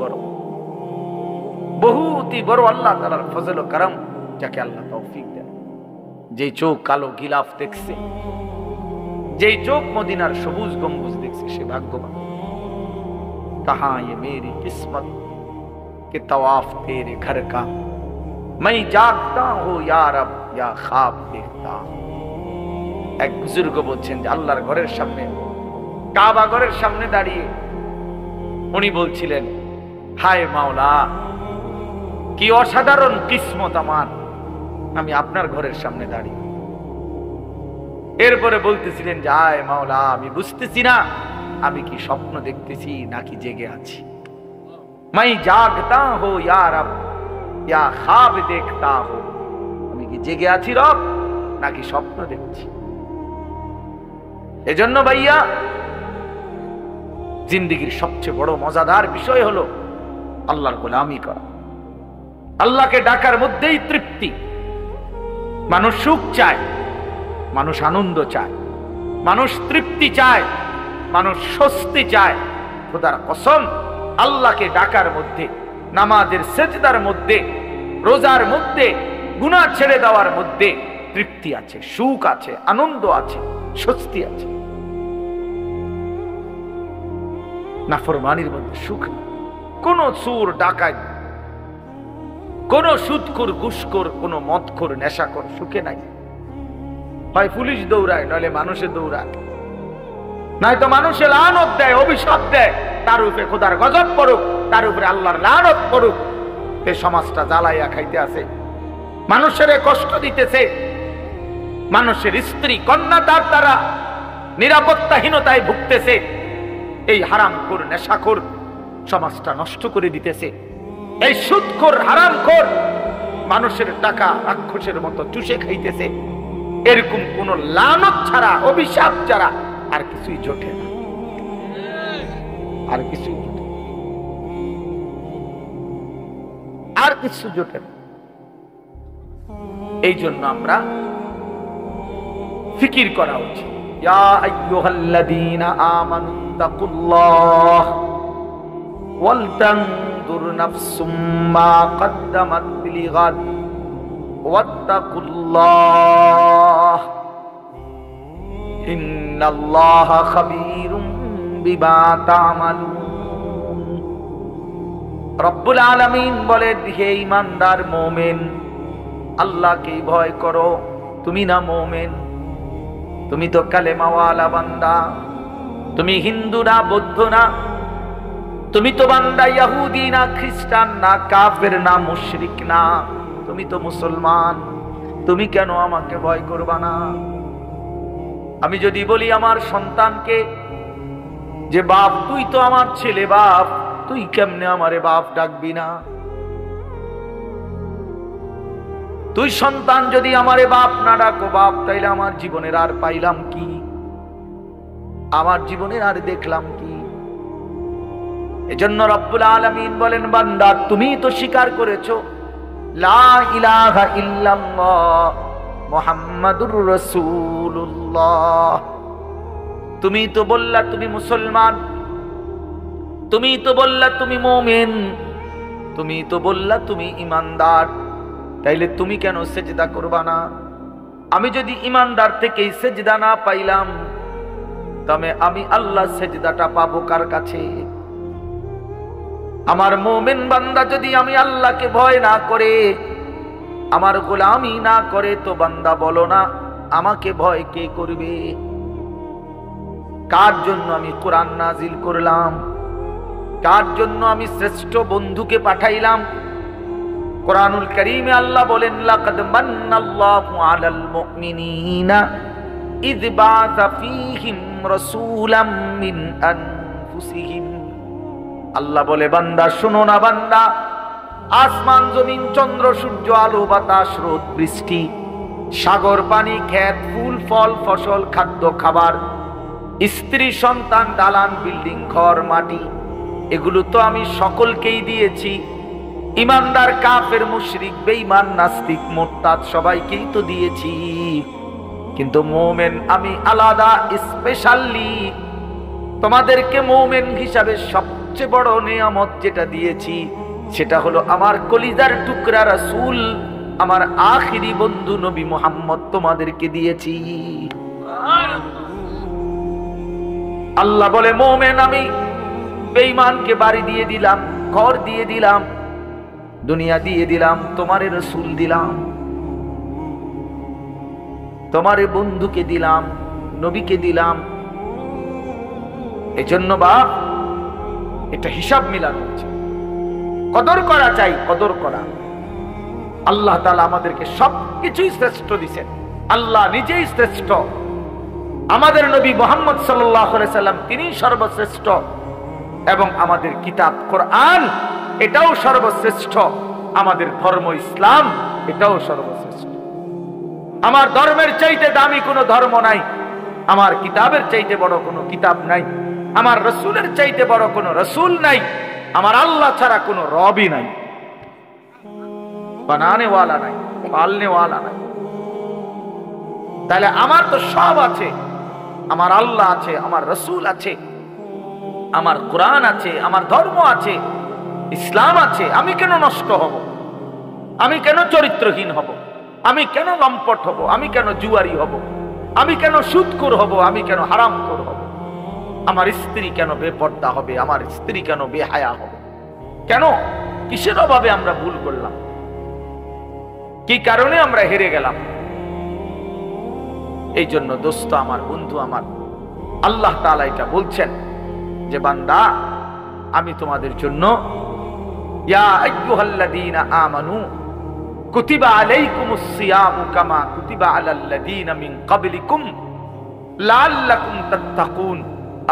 বড় আল্লাহ তাআলার ফজল ও করম, যাকে আল্লাহ তৌফিক দেয়। যে চোখ কালো গিলাফ দেখছে, যেই চোখ মদিনার সবুজ গম্বুজ দেখছে, সে ভাগ্যবান। कहां ये मेरी किस्मत के तवाफ तेरे घर का, मैं जागता हूं या रब या ख्वाब देखता। এক বুজুর্গ বলছেন যে আল্লাহর ঘরের সামনে, কাবা ঘরের সামনে দাঁড়িয়ে উনি বলছিলেন, হায় মাওলা, কি অসাধারণ কিসমত আমার, আমি আপনার ঘরের সামনে দাঁড়িয়ে। এরপরে বলতেছিলেন যে হায় মাওলা, আমি বুঝতেছি না আমি কি স্বপ্ন দেখতেছি নাকি জেগে আছি। मैं जागता हो या रब या ख्वाब देखता हो, আমি কি জেগে আছি রব নাকি স্বপ্ন দেখছি। এজন্য ভাইয়া, জিন্দেগির সবচেয়ে বড় মজাদার বিষয় হলো আল্লাহর গোলামি করা। আল্লাহকে ডাকার মধ্যেই তৃপ্তি। মানুষ সুখ চায়, মানুষ আনন্দ চায়, মানুষ তৃপ্তি চায়, মানুষ স্বস্তি চায়। খোদার কসম, আল্লাহকে ডাকার মধ্যে, নামাজের সেজদার মধ্যে, রোজার মধ্যে, গুনাহ ছেড়ে দেওয়ার মধ্যে তৃপ্তি আছে, সুখ আছে, আনন্দ আছে, স্বস্তি আছে। নাফরমানির মধ্যে সুখ নেই। কোন চোর ডাকাত, কোন সুদখোর, ঘুষখোর, কোন মদখোর, নেশাখোর সুখে নাই। হয় পুলিশ দৌড়ায়, নইলে মানুষে দৌড়ায়, নয়তো মানুষে লানত দেয়, অভিশাপ দেয়, তার উপরে খোদার গজব পড়ুক, তার উপরে আল্লাহর লানত পড়ুক। এই সমাজটা জ্বালাইয়া খাইতে আছে, মানুষের কষ্ট দিতেছে, মানুষের স্ত্রী কন্যা তার দ্বারা নিরাপত্তাহীনতায় ভুগতেছে। এই হারামখোর, নেশাখোর সমাজটা নষ্ট করে দিতেছে। এই সুদখোর, হারামখোর মানুষের টাকা রাক্ষসের মতো চুষে খাইতেছে। এরকম কোন লানত ছাড়া, অভিশাপ ছাড়া আর কিছুই জোটে না, আর কিছুই জোটে, আর কিছু জোটে না। এই জন্য আমরা ফিকির করা উচিত। ইয়া আইয়ুহাল্লাযীনা আমানু তাকুল্লাহ ওয়াল তানজুর নাফসুম মা কদ্দামাত লিগাদ ওয়াত্তাকুল্লাহ ইন্নাল্লাহা খাবীরুম বিমা তা'মালুন। রব্বুল আলামিন বলেন, হে ঈমানদার মুমিন, আল্লাহকে ভয় করো। তুমি না মুমিন, তুমি তো কালেমাওয়ালা বান্দা, তুমি হিন্দু না, বৌদ্ধ না, তুমি তো বান্দা ইহুদি না, খ্রিস্টান না, কাফের না, মুশরিক না, তুমি তো মুসলমান। তুমি কেন আমাকে ভয় করবা না? আমি যদি বলি আমার সন্তানকে যে বাপ, তুই তো আমার ছেলে বাপ, তুই কেমনে আমারে বাপ ডাকবি না? তুই সন্তান যদি আমারে বাপ না ডাকো বাপ, তাইলে আমার জীবনের আর পাইলাম কি? আমার জীবনের আর দেখলাম কি? এজন্য রব্বুল আলামিন বলেন, বান্দা তুমি তো স্বীকার করেছো লা ইলাহা ইল্লাল্লাহ মুহাম্মাদুর রাসূলুল্লাহ। তুমি তো বললা তুমি মুসলমান, তুমি তো বললা তুমি মুমিন, তুমি তো বললা তুমি ঈমানদার, তাইলে তুমি কেন সেজদা করবা না? আমি যদি ঈমানদার থেকেই সেজদা না পাইলাম, তবে আমি আল্লাহ সেজদাটা পাবো কার কাছে? আমার মুমিন বান্দা যদি আমি আল্লাহকে ভয় না করে, আমার গোলামি না করে, তো বান্দা বলো না আমাকে ভয় কে করবে? কার জন্য আমি কোরআন নাজিল করলাম? কার জন্য আমি শ্রেষ্ঠ বন্ধুকে পাঠাইলাম? কোরআনুল কারীমে আল্লাহ বলেন, লাকাদ মান্নাল্লাহু আলাল মুমিনিনা ইয বা'আসা ফীহিম রাসূলাম মিন আনফুসিহিম। আল্লাহ বলে, বান্দা শোনো না বান্দা, আসমান জমিন চন্দ্র সূর্য আলো বাতাস রোদ বৃষ্টি সাগর পানি, ক্ষেত, ফুল ফল, ফসল, খাদ্য খাবার, স্ত্রী সন্তান, দালান বিল্ডিং, ঘর মাটি, এগুলো তো আমি সকলকেই দিয়েছি। ইমানদার, কাফের, মুশরিক, বেঈমান, নাস্তিক, মুরতাদ সবাইকেই তো দিয়েছি। কিন্তু মুমিন আমি আলাদা, স্পেশালি তোমাদেরকে মুমিন হিসাবে সবচেয়ে বড় নিয়ামত যেটা দিয়েছি সেটা হলো আমার কলিজার টুকরা রাসূল, আমার আখিরি বন্ধু নবী মুহাম্মদ তোমাদেরকে দিয়েছি। আল্লাহ বলে মুমিন আমি বেঈমানকে বাড়ি দিয়ে দিলাম, ঘর দিয়ে দিলাম, দুনিয়া দিয়ে দিলাম, তোমারে রাসূল দিলাম, তোমারে বন্ধুকে দিলাম, নবীকে দিলাম। এজন্য বাপ এটা হিসাব মিলানো হচ্ছে, কদর করা চাই, কদর করা। আল্লাহ তাআলা আমাদেরকে সবকিছুই শ্রেষ্ঠ দিয়েছেন, আল্লাহ নিজেই শ্রেষ্ঠ। আমাদের নবী মুহাম্মদ সাল্লাল্লাহু আলাইহি সাল্লাম তিনি সর্বশ্রেষ্ঠ, এবং আমাদের কিতাব কোরআন এটাও সর্বশ্রেষ্ঠ, আমাদের ধর্ম ইসলাম এটাও সর্বশ্রেষ্ঠ। আমার ধর্মের চাইতে দামি কোনো ধর্ম নাই, আমার কিতাবের চাইতে বড় কোনো কিতাব নাই, আমার রাসূলের চাইতে বড় কোনো রাসূল নাই, আমার আল্লাহ ছাড়া কোনো রবই নাই, বানানে ওয়ালা নাই, পালনে ওয়ালা নাই। তাহলে আমার তো সব আছে, আমার আল্লাহ আছে, আমার রাসূল আছে, আমার কোরআন আছে, আমার ধর্ম আছে, ইসলাম আছে। আমি কেন নষ্ট হব? আমি কেন চরিত্রহীন হব? আমি কেন লম্পট হব? আমি কেন জুয়ারি হব? আমি কেন সুদখোর হব? আমি কেন হারামখোর হব? আমার স্ত্রী কেন বেপর্দা হবে? আমার স্ত্রী কেন বেহায়া হবে? কেন? কিসের অভাবে আমরা ভুল করলাম? কি কারণে আমরা হেরে গেলাম? এই জন্য দোস্ত আমার, বন্ধু আমার, আল্লাহ তাআলা এটা বলছেন যে বান্দা আমি তোমাদের জন্য ইয়া আইয়ুহাল্লাযীনা আমানু কুতিবা আলাইকুমুস সিয়ামু কামা কুতিবা আলাল্লাযীনা মিন ক্বাবলিকুম লাআল্লাকুম তাত্তাকুন।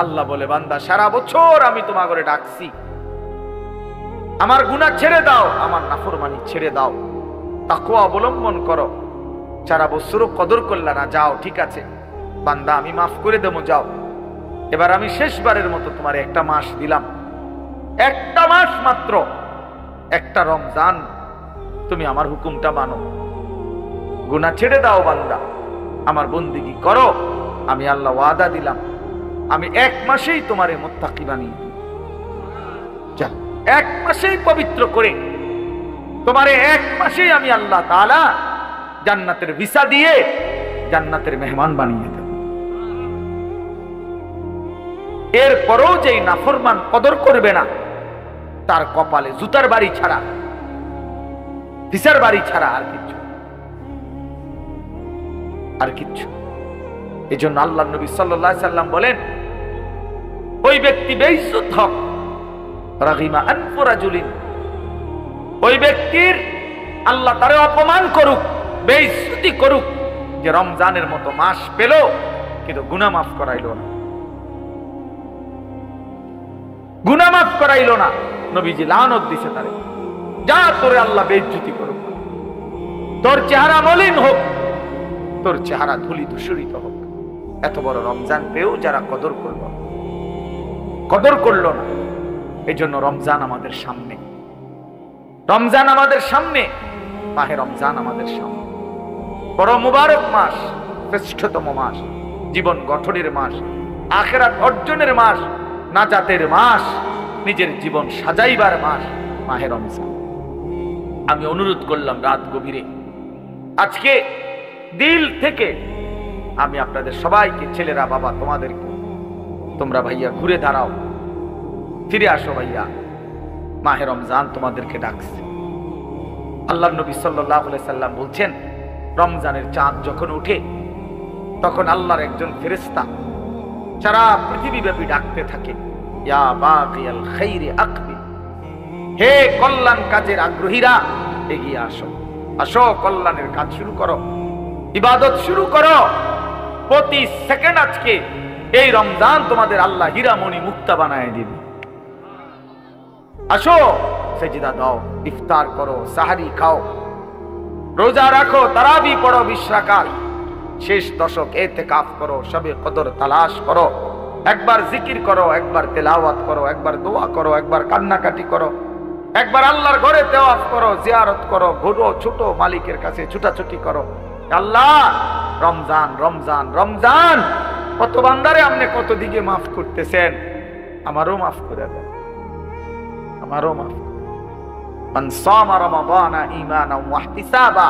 আল্লাহ বলে বান্দা সারা বছর আমি তোমাকে ডাকছি, আমার গুনাহ ছেড়ে দাও, আমার নাফরমানি ছেড়ে দাও, তাকওয়া অবলম্বন করো। সারা বছরও কদর করলা না, যাও ঠিক আছে বান্দা আমি মাফ করে দেবো, যাও এবার আমি শেষবারের মতো তোমার একটা মাস দিলাম, একটা মাস মাত্র, একটা রমজান, তুমি আমার হুকুমটা মানো, গুনাহ ছেড়ে দাও বান্দা, আমার বন্দেগী করো। আমি আল্লাহ ওয়াদা দিলাম আমি এক মাসেই তোমারে মুত্তাকি বানিয়ে দিই, যা এক মাসেই পবিত্র করে তোমারে এক মাসেই আমি আল্লাহ তাআলা জান্নাতের ভিসা দিয়ে জান্নাতের মেহমান বানিয়ে দেব। এরপরও যেই নাফরমান কদর করবে না তার কপালে জুতার বাড়ি ছাড়া, ভিসার বাড়ি ছাড়া আর কিচ্ছু, আর কিচ্ছু। এই জন্য আল্লাহ নবী সাল্লাল্লাহু আলাইহি সাল্লাম বলেন ওই ব্যক্তি বেইজ্জত হোক, রাগিমা আনফু রাজুলিন, ওই ব্যক্তির আল্লাহ তারে অপমান করুক, বেইজ্জতি করুক, যে রমজানের মতো মাস পেল কিন্তু গুনাহ মাফ করাইল না, গুনাহ মাফ করাইল না। নবীজি লানত দিছে তারে, যা তোরে আল্লাহ বেইজ্জতি করুক, তোর চেহারা মলিন হোক, তোর চেহারা ধুলি ধূসরিত হোক। এত বড় রমজান পেয়েও যারা কদর করলো, কদর করলো না। এই জন্য রমজান আমাদের সামনে, রমজান আমাদের সামনে, মাহে রমজান আমাদের সামনে, বড় মুবারক মাস, শ্রেষ্ঠতম মাস, জীবন গঠনের মাস, আখিরাত অর্জনের মাস, নাজাতের মাস, নিজের জীবন সাজাইবার মাস, মাহে রমজান। আমি অনুরোধ করলাম রাত গভীরে, আজকে দিল থেকে আমি আপনাদের সবাইকে, ছেলেরা বাবা তোমাদেরকে, তোমরা ভাইয়া ঘুরে দাঁড়াও, ফিরে আসো ভাইয়া, মাহে রমজান তোমাদেরকে ডাকছে। আল্লাহর নবী সাল্লাল্লাহু আলাইহি সাল্লাম বলছেন রমজানের চাঁদ যখন ওঠে তখন আল্লাহর একজন ফেরেশতা সারা পৃথিবীব্যাপী ডাকতে থাকে, ইয়া বাগিয়াল খাইরি আকবিল, হে কল্যাণ কাজের আগ্রহীরা এগিয়ে আসো, আসো কল্যাণের কাজ শুরু করো, ইবাদত শুরু করো। প্রতি সেকেন্ড আজকে এই রমজান তোমাদের আল্লাহ হীরামণি মুক্তা বানায় দিবে। আসো সেজদা দাও, ইফতার করো, সাহারি খাও, রোজা রাখো, তারাবি পড়ো 20 রাকাত, শেষ দশক ইতিকাফ করো, শবে কদর তালাশ করো, একবার জিকির করো, একবার তেলাওয়াত করো, একবার দোয়া করো, একবার কান্নাকাটি করো, একবার আল্লাহর ঘরে তাওয়াফ করো, জিয়ারত করো, ঘুরো, ছোট মালিকের কাছে ছুটাছুটি করো। আল্লাহ, রমজান রমজান রমজান, কত বান্দারে আপনি কত দিকে মাফ করতেছেন, আমারও মাফ করে দেন, আমারও মাফ। মান সামা রমাদানা ঈমানান ওয়া ইহতিসাবা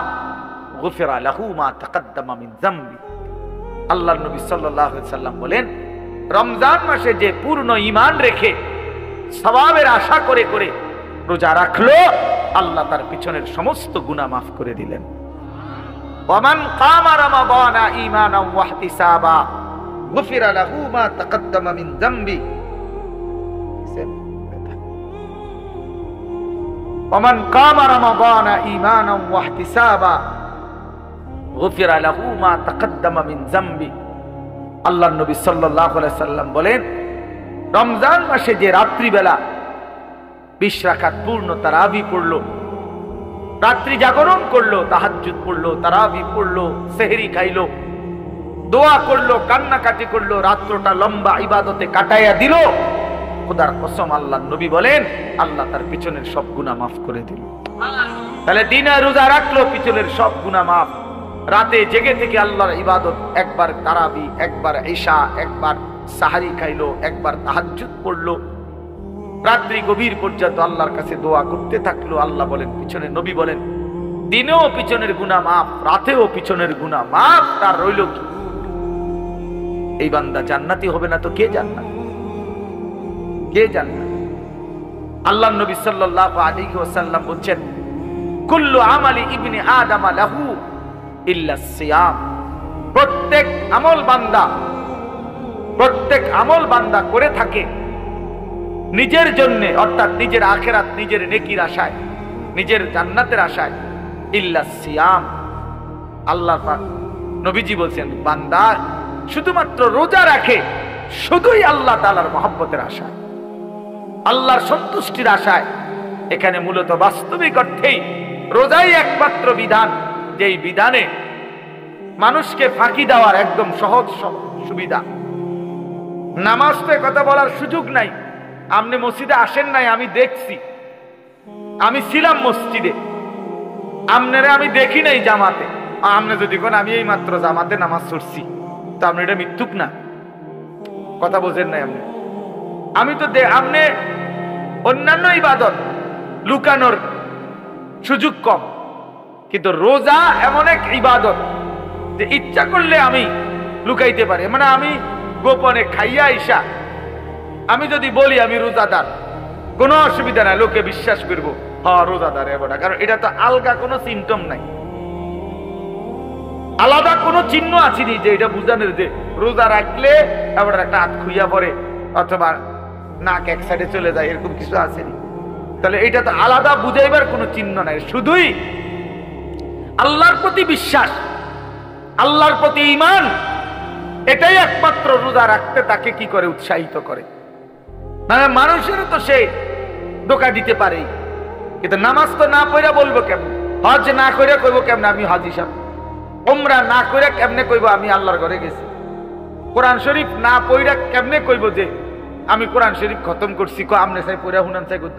গুফিরা লাহু মা তাকাদ্দামা মিন যামবি। আল্লাহর নবী সাল্লাল্লাহু আলাইহি ওয়াসাল্লাম বলেন, রমজান মাসে যে পূর্ণ ঈমান রেখে সওয়াবের আশা করে করে রোজা রাখলো, আল্লাহ তার পিছনের সমস্ত গুনাহ মাফ করে দিলেন। ওয়ামান কামা রমাদানা ঈমানান ওয়া ইহতিসাবা গুফিরা লাহু মা তাকাদ্দামা মিন যামবি। ওয়ামান কামা রমাদানা ঈমানান ওয়া ইহতিসাবা গুফিরা লাহু মা তাকাদ্দামা মিন যামবি। আল্লাহর নবী সাল্লাল্লাহু আলাইহি সাল্লাম বলেন, রমজান মাসে যে রাত্রিবেলা 20 রাকাত পূর্ণ তারাবি পড়লো, রাত্রি জাগরণ করলো, তাহাজ্জুদ পড়লো, তারাবি পড়লো, সেহরি খাইলো, দোয়া করলো, কান্নাকাটি করলো, রাত্রটা লম্বা ইবাদতে কাটাইয়া দিল, খোদার কসম আল্লাহর নবী বলেন, আল্লাহ তার পিছনের সব গুনাহ মাফ করে দিল। তাহলে দিনে রোজা রাখলো, পিছনের সব গুনাহ মাফ। রাতে জেগে থেকে আল্লাহর ইবাদত, একবার তারাবি, একবার ইশা, একবার সাহারি খাইলো, একবার তাহাজ্জুদ পড়লো, রাত্রি গভীর পর্যন্ত আল্লাহর কাছে দোয়া করতে থাকলো। আল্লাহ বলেন, পিছনে নবী বলেন, দিনেও পিছনের গুনাহ মাফ, রাতেও পিছনের গুনাহ মাফ। তার রইল কি? এই বান্দা জান্নাতি হবে না তো কে জান্নাত? কে জান্নাত? আল্লাহর নবী সাল্লাল্লাহু আলাইহি ওয়াসাল্লাম বলেন, কুল্লু আমালি ইবনি আদম লাহু ইল্লা সিয়াম। প্রত্যেক আমল বান্দা করে থাকে নিজের জন্য, অর্থাৎ নিজের আখিরাত, নিজের নেকির আশায়, নিজের জান্নাতের আশায়, ইল্লা সিয়াম। আল্লাহ পাক নবীজি বলছেন, বান্দা শুধুমাত্র রোজা রাখে শুধুই আল্লাহ তাআলার মহব্বতের আশায়, আল্লাহর সন্তুষ্টির আশায়। এখানে মূলত বাস্তবিক অর্থেই রোজাই একমাত্র বিধান, যেই বিধানে মানুষকে ফাঁকি দেওয়ার একদম সহজ সুবিধা। নামাজ তো কথা বলার সুযোগ নাই, আপনি মসজিদে আসেন নাই, আমি দেখছি, আমি ছিলাম মসজিদে, আপনারে আমি দেখি নাই জামাতে। আপনি যদি কোন আমি এই মাত্র জামাতে নামাজ পড়ছি, তো আপনি এটা মিথ্যুক না? কথা বোঝেন নাই আপনি? আমি তো আপনি অন্যান্য ইবাদত লুকানোর সুযোগ কম, কিন্তু রোজা এমন এক ইবাদত যে ইচ্ছা করলে আমি লুকাইতে পারি। মানে আমি গোপনে খাইয়া আইসা আমি যদি বলি আমি রোজাদার, কোনো অসুবিধা নাই, লোকে বিশ্বাস করবো হ্যাঁ রোজাদার এবারটা, কারণ এটা তো আলগা কোনো সিমটম নাই, আলাদা কোনো চিহ্ন আসেনি যে এটা বুঝানোর যে রোজা রাখলে এবার একটা হাত খুইয়া পড়ে অথবা নাক এক সাইডে চলে যায়, এরকম কিছু আসেনি। তাহলে এটা তো আলাদা বুঝাইবার কোনো চিহ্ন নাই, শুধুই আল্লাহর প্রতি বিশ্বাস, আল্লাহর প্রতি ঈমান, এটাই একমাত্র রোজা রাখতে তাকে কি করে উৎসাহিত করে। মানে মানুষের তো সে ধোঁকা দিতে পারে, কিন্তু নামাজ তো না পড়া বলবো কেমন, হজ না করে কইব কেমন আমি হাজি সাহেব, উমরা না করে কেমনে কইব আমি আল্লাহর ঘরে গেছি, কোরআন শরীফ না পড়া কেমনে কইব যে আমি কোরআন শরীফ খতম করছি। আমনে চাই পড়া হুনান চাই কত,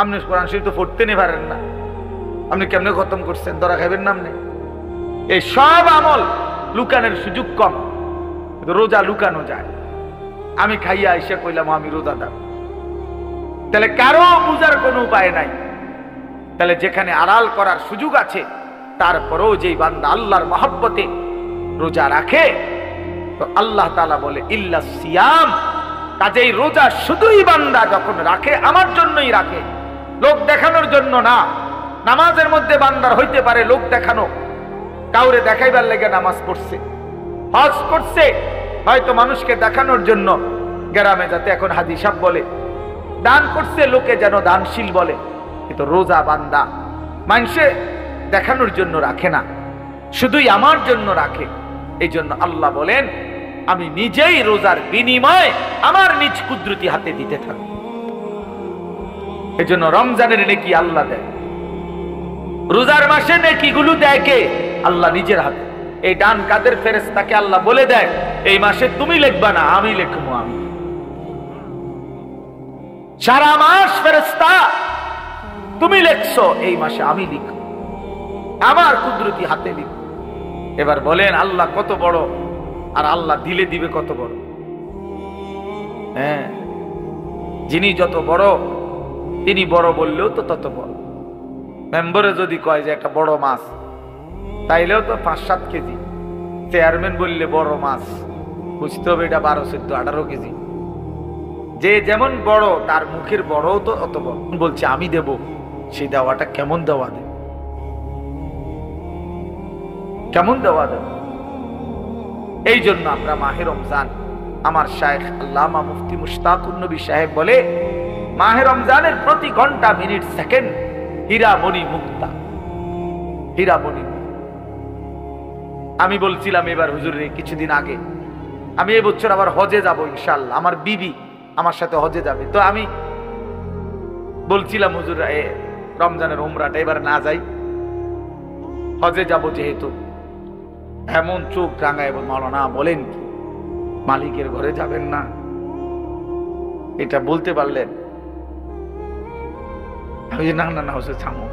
আপনি কোরআন শরীফ তো পড়তে নে পারেন না, আপনি কেমনে খতম করছেন? ধরা খাইবেন না আপনি? এই সব আমল লুকানোর সুযোগ কম, কিন্তু রোজা লুকানো যায়। আমি খাইয়া আইসা কইলাম আমি রোজাদার, তাহলে কারো বুঝার কোনো উপায় নাই। তাহলে যেখানে আড়াল করার সুযোগ আছে, তারপরেও যেই বান্দা আল্লাহর মহব্বতে রোজা রাখে, তো আল্লাহ তাআলা বলে ইল্লা সিয়াম। কাজেই রোজা শুধুই বান্দা যখন রাখে আমার জন্যই রাখে, লোক দেখানোর জন্য না। নামাজের মধ্যে বান্দার হইতে পারে লোক দেখানো, কাউরে দেখাইবার লেগে নামাজ পড়ছে, হজ করছে হয়তো মানুষকে দেখানোর জন্য, গ্রামে যাতে এখন হাজি সাহেব বলে, দান করছে লোকে যেন দানশীল বলে। কিন্তু রোজা বান্দা মানুষে দেখানোর জন্য রাখে না, শুধুই আমার জন্য রাখে। এই জন্য আল্লাহ বলেন আমি নিজেই রোজার বিনিময় আমার নিজ কুদরতি হাতে দিতে থাকি। এই জন্য রমজানের নেকি আল্লাহ দেয়, রোজার মাসে নেকিগুলো দেয় কে? আল্লাহ নিজের হাতে। এই ডান কাদের ফেরেশতাকে আল্লাহ বলে দেয়, এই মাসে তুমি লিখবা না, আমি লিখবো। আমি সারা মাস ফেরেশতা তুমি লিখছো, এই মাসে আমি লিখব, আমার কুদরতি হাতে লিখব। এবার বলেন আল্লাহ কত বড়, আর আল্লাহ দিলে দিবে কত বড়। হ্যাঁ, যিনি যত বড় তিনি বড় বললেও তো তত বড়। মেম্বারে যদি কয় যে একটা বড় মাছ, তাইলেও তো 5-7 কেজি। চেয়ারম্যান বললে বড় মাছ, বুঝতে হবে এটা 12, 14, 18 কেজি। যে যেমন বড় তার মুখের বড়ও তো অত বড়। বলছে আমি দেব, সেই দেওয়াটা কেমন দেওয়া দেব, কেমন দেওয়া দেব। এই জন্য আমরা মাহে রমজান, আমার শায়েখ আল্লামা মুফতি মুশতাকুর নবী সাহেব বলে, মাহে রমজানের প্রতি ঘন্টা, মিনিট, সেকেন্ড হীরামণি মুক্তা, হীরামণি। আমি বলছিলাম এবার হুজুরে কিছুদিন আগে, আমি এবছর আবার হজে যাব ইনশাআল্লাহ, আমার বিবি আমার সাথে হজে যাবে। তো আমি বলছিলাম হুজুর রমজানের উমরাটা এবার না যাই, হজে যাব যেহেতু। এমন চোখ রাঙায় মাওলানা বলেন কি মালিকের ঘরে যাবেন না? এটা বলতে পারলেন? আমি না না না হুজুর থামো,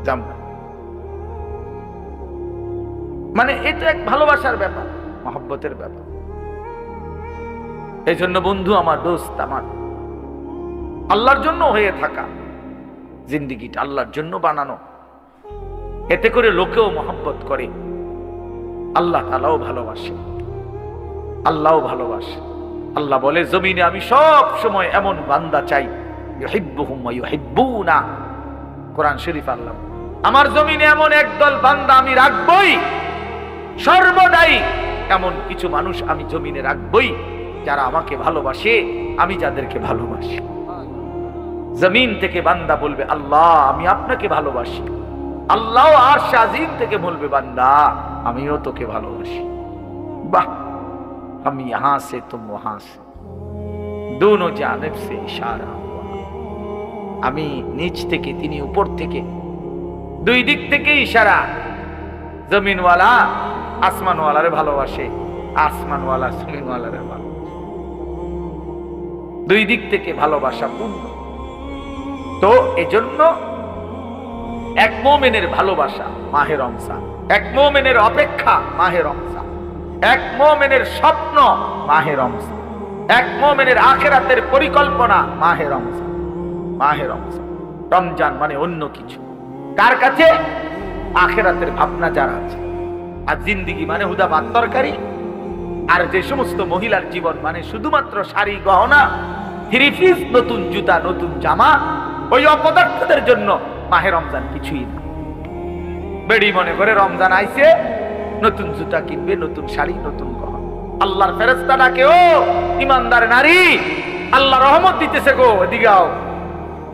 যাব। মানে এটা এক ভালোবাসার ব্যাপার, মহব্বতের ব্যাপার। এই জন্য বন্ধু আমার, দোস্ত আমার, আল্লাহর জন্য হয়ে থাকা জিন্দিগিটা আল্লাহর জন্য বানানো, এতে করে লোকেও মহব্বত করে, আল্লাহ তাআলাও ভালোবাসে, আল্লাহও ভালোবাসে। আল্লাহ বলে জমিনে আমি সব সময় এমন বান্দা চাই, ইউহিব্বুহুম ওয়া ইউহিব্বুনা। কোরআন শরীফ আল্লাহ, আমার জমিনে এমন একদল বান্দা আমি রাখবই, সর্বদাই এমন কিছু মানুষ আমি জমিনে রাখবই যারা আমাকে ভালোবাসে, আমি যাদেরকে ভালোবাসি। জমিন থেকে বান্দা বলবে আল্লাহ আমি আপনাকে ভালোবাসি, আল্লাহ আরশ আজিম থেকে বলবে বান্দা আমিও তোকে ভালোবাসি। বাহ, हम यहां से तुम वहां से, दोनों जानिब से इशारा। আমি নিচ থেকে তিনি উপর থেকে, দুই দিক থেকে ইশারা। জমিনওয়ালা আসমানওয়ালারে ভালোবাসে, আসমানওয়ালা জমিনওয়ালারে ভালোবাসে, দুই দিক থেকে ভালোবাসা পূর্ণ। তো এজন্য এক মুমিনের ভালোবাসা মাহে রমজান, এক মুমিনের অপেক্ষা মাহে রমজান, এক মুমিনের স্বপ্ন মাহে রমজান, এক মুমিনের আখিরাতের পরিকল্পনা মাহে রমজান। মাহে রমজান, রমজান মানে অন্য কিছু কার কাছে? আখিরাতের ভাবনা যারা আছে। আর জিন্দিগি মানে হুদা ভাত তরকারি। আর যে সমস্ত মহিলার জীবন মানে শুধুমাত্র শাড়ি গহনা, 3 পিস, নতুন জুতা, নতুন জামা, ওই অপদার্থদের জন্য মাহে রমজান কিছুই না। বেড়ি মনে করে রমজান আইছে, নতুন জুতা কিনবে, নতুন শাড়ি, নতুন গহনা। আল্লাহর ফেরেশতা ডাকে, ও ইমানদার নারী, আল্লাহ রহমত দিতেছে গো, এদিকে আও,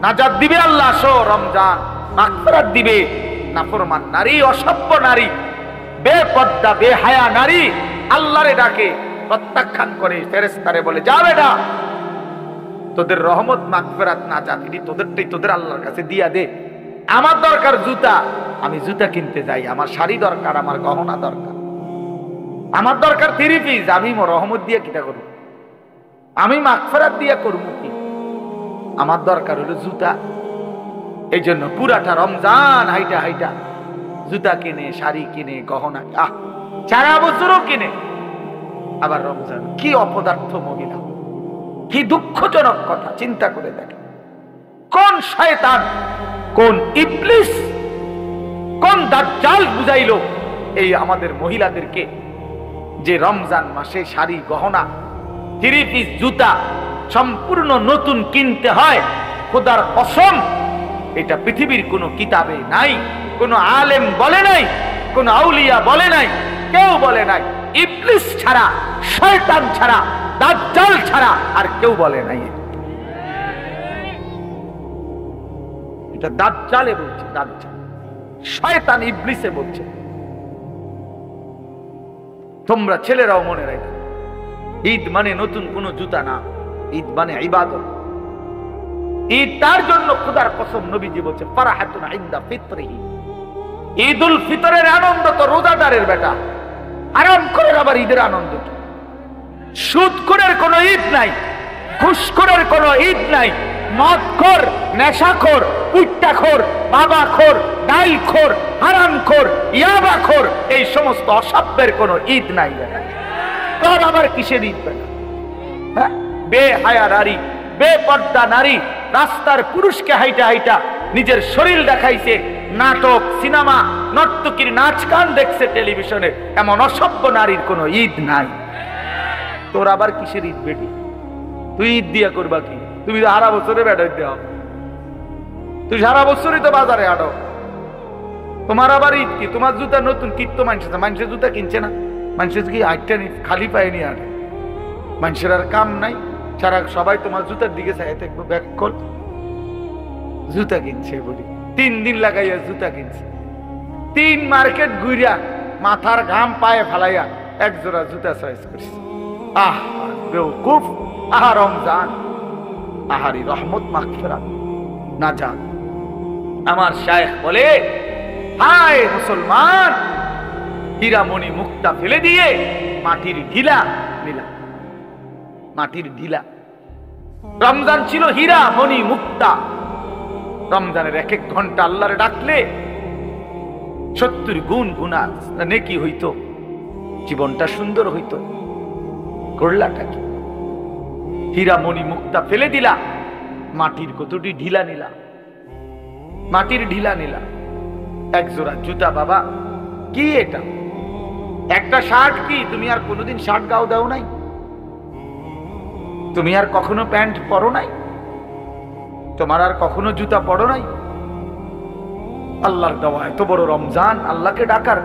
নাজাত দিবে আল্লাহ, আসো রমজান, মাগফিরাত দিবে। নাফরমান নারী, অসভ্য নারী, বেপর্দা বেহায়া নারী আল্লাহরে ডাকে, প্রত্যাখ্যান করে ফেরেশতারে বলে যা বেটা, তোদের রহমত মাগফিরাত নাজাত এটি তোদেরটাই তোদের আল্লাহর কাছে দিয়া দে। আমার দরকার জুতা, আমি জুতা কিনতে যাই। আমার শাড়ি দরকার, আমার গহনা দরকার, আমার দরকার 3 পিস, আমি রহমত দিয়ে কিটা করব, আমি মাগফিরাত দিয়া করবো কি? আমার দরকার হলো জুতা। এই জন্য পুরাটা রমজান হাইটা হাইটা জুতা কিনে, শাড়ি কিনে, গহনা, সারা বছরও কিনে। আবার রমজান, কি অপদার্থ মহিলা, কি দুঃখজনক কথা, চিন্তা করে দেখেন। কোন শয়তান, কোন ইবলিস, কোন দাজ্জাল বুঝাইলো এই আমাদের মহিলাদেরকে যে রমজান মাসে শাড়ি গহনা, 3 পিস, জুতা সম্পূর্ণ নতুন কিনতে হয়। খোদার কসম, এটা পৃথিবীর কোনো কিতাবে নাই, কোনো আলেম বলে নাই, কোনো আউলিয়া বলে নাই, কেউ বলে নাই। ইবলিস ছাড়া, শয়তান ছাড়া, দাজ্জাল ছাড়া আর কেউ বলে নাই। এটা দাজ্জালে বলছে, দাজ্জাল, শয়তান ইবলিসে বলছে। তোমরা ছেলেরাও মনে রাখো, ঈদ মানে নতুন কোনো জুতা না, ঈদ মানে ইবাদত। ঈদ তার জন্য খোদার কসম নবীজি বলছে ফারাহাতুন ইনদা ফিতরিহি, ঈদুল ফিতরের আনন্দ তো রোজাদারের বেটা, আরাম করে আবার ঈদের আনন্দ কি? সুদখোরের কোনো ঈদ নাই, ঘুষখোরের কোনো ঈদ নাই, মদখোর, নেশাখোর, কুট্টাখোর, বাবাখোর, ডাইলখোর, হারামখোর, ইয়াবাখোর, এই সমস্ত অসভ্যের কোনো ঈদ নাই। তোর আবার কিসের ঈদ বেটা? হ্যাঁ, বেহায়া নারী, বেপর্দা নারী রাস্তার পুরুষকে হাইটা হাইটা নিজের শরীর দেখাইছে, নাটক, সিনেমা, নর্তকীর নাচ গান দেখছে টেলিভিশনে, এমন অসভ্য নারীর কোনো ঈদ নাই। তোর আবার কিসের ঈদ বেটি? তুই ঈদ দিয়া করবা কি? তুমি তো সারা বছরে বেড়াই দেওয়া, তুই সারা বছরই তো বাজারে আড়ো, তোমার আবার ঈদ কি? তোমার জুতা নতুন কিনতো মানুষের জুতা কিনছে না, মানুষের কি আটটা খালি পায়ে নিয়ে আনে, মানুষের আর কাম নাই, সারা সবাই তোমার জুতার দিকে চাই থাকবো, ব্যাগ কল জুতা কিনছে বলি, 3 দিন লাগাইয়া জুতা কিনছে, 3 মার্কেট ঘুরিয়া মাথার ঘাম পায়ে ফালাইয়া এক জোড়া জুতা চয়েস করছে। আহ বেওকুফ, আহা রমজান, আহারি রহমত মাগফিরাত না যান। আমার শায়েখ বলে, হায় মুসলমান, হীরামণি মুক্তা ফেলে দিয়ে মাটির ঢিলা নিলাম, মাটির ঢিলা। রমজান ছিল হীরা মণি মুক্তা। রমজানের 1-1 ঘন্টা আল্লাহরে ডাকলে 70 গুণ গুণা নেকি হইতো, জীবনটা সুন্দর হইতো। করলাটা কি? হীরা মণি মুক্তা ফেলে দিলা, মাটির কতটি ঢিলা নিলা, মাটির ঢিলা নিলা। এক জোড়া জুতা বাবা কি এটা? একটা শার্ট কি? তুমি আর কোনোদিন শার্ট গাও দাও নাই? তুমি আর কখনো প্যান্ট পরো নাই? তোমার আর কখনো জুতা পরো নাই? আল্লাহর দেওয়া এত বড় রমজান, আল্লাহকে ডাকার।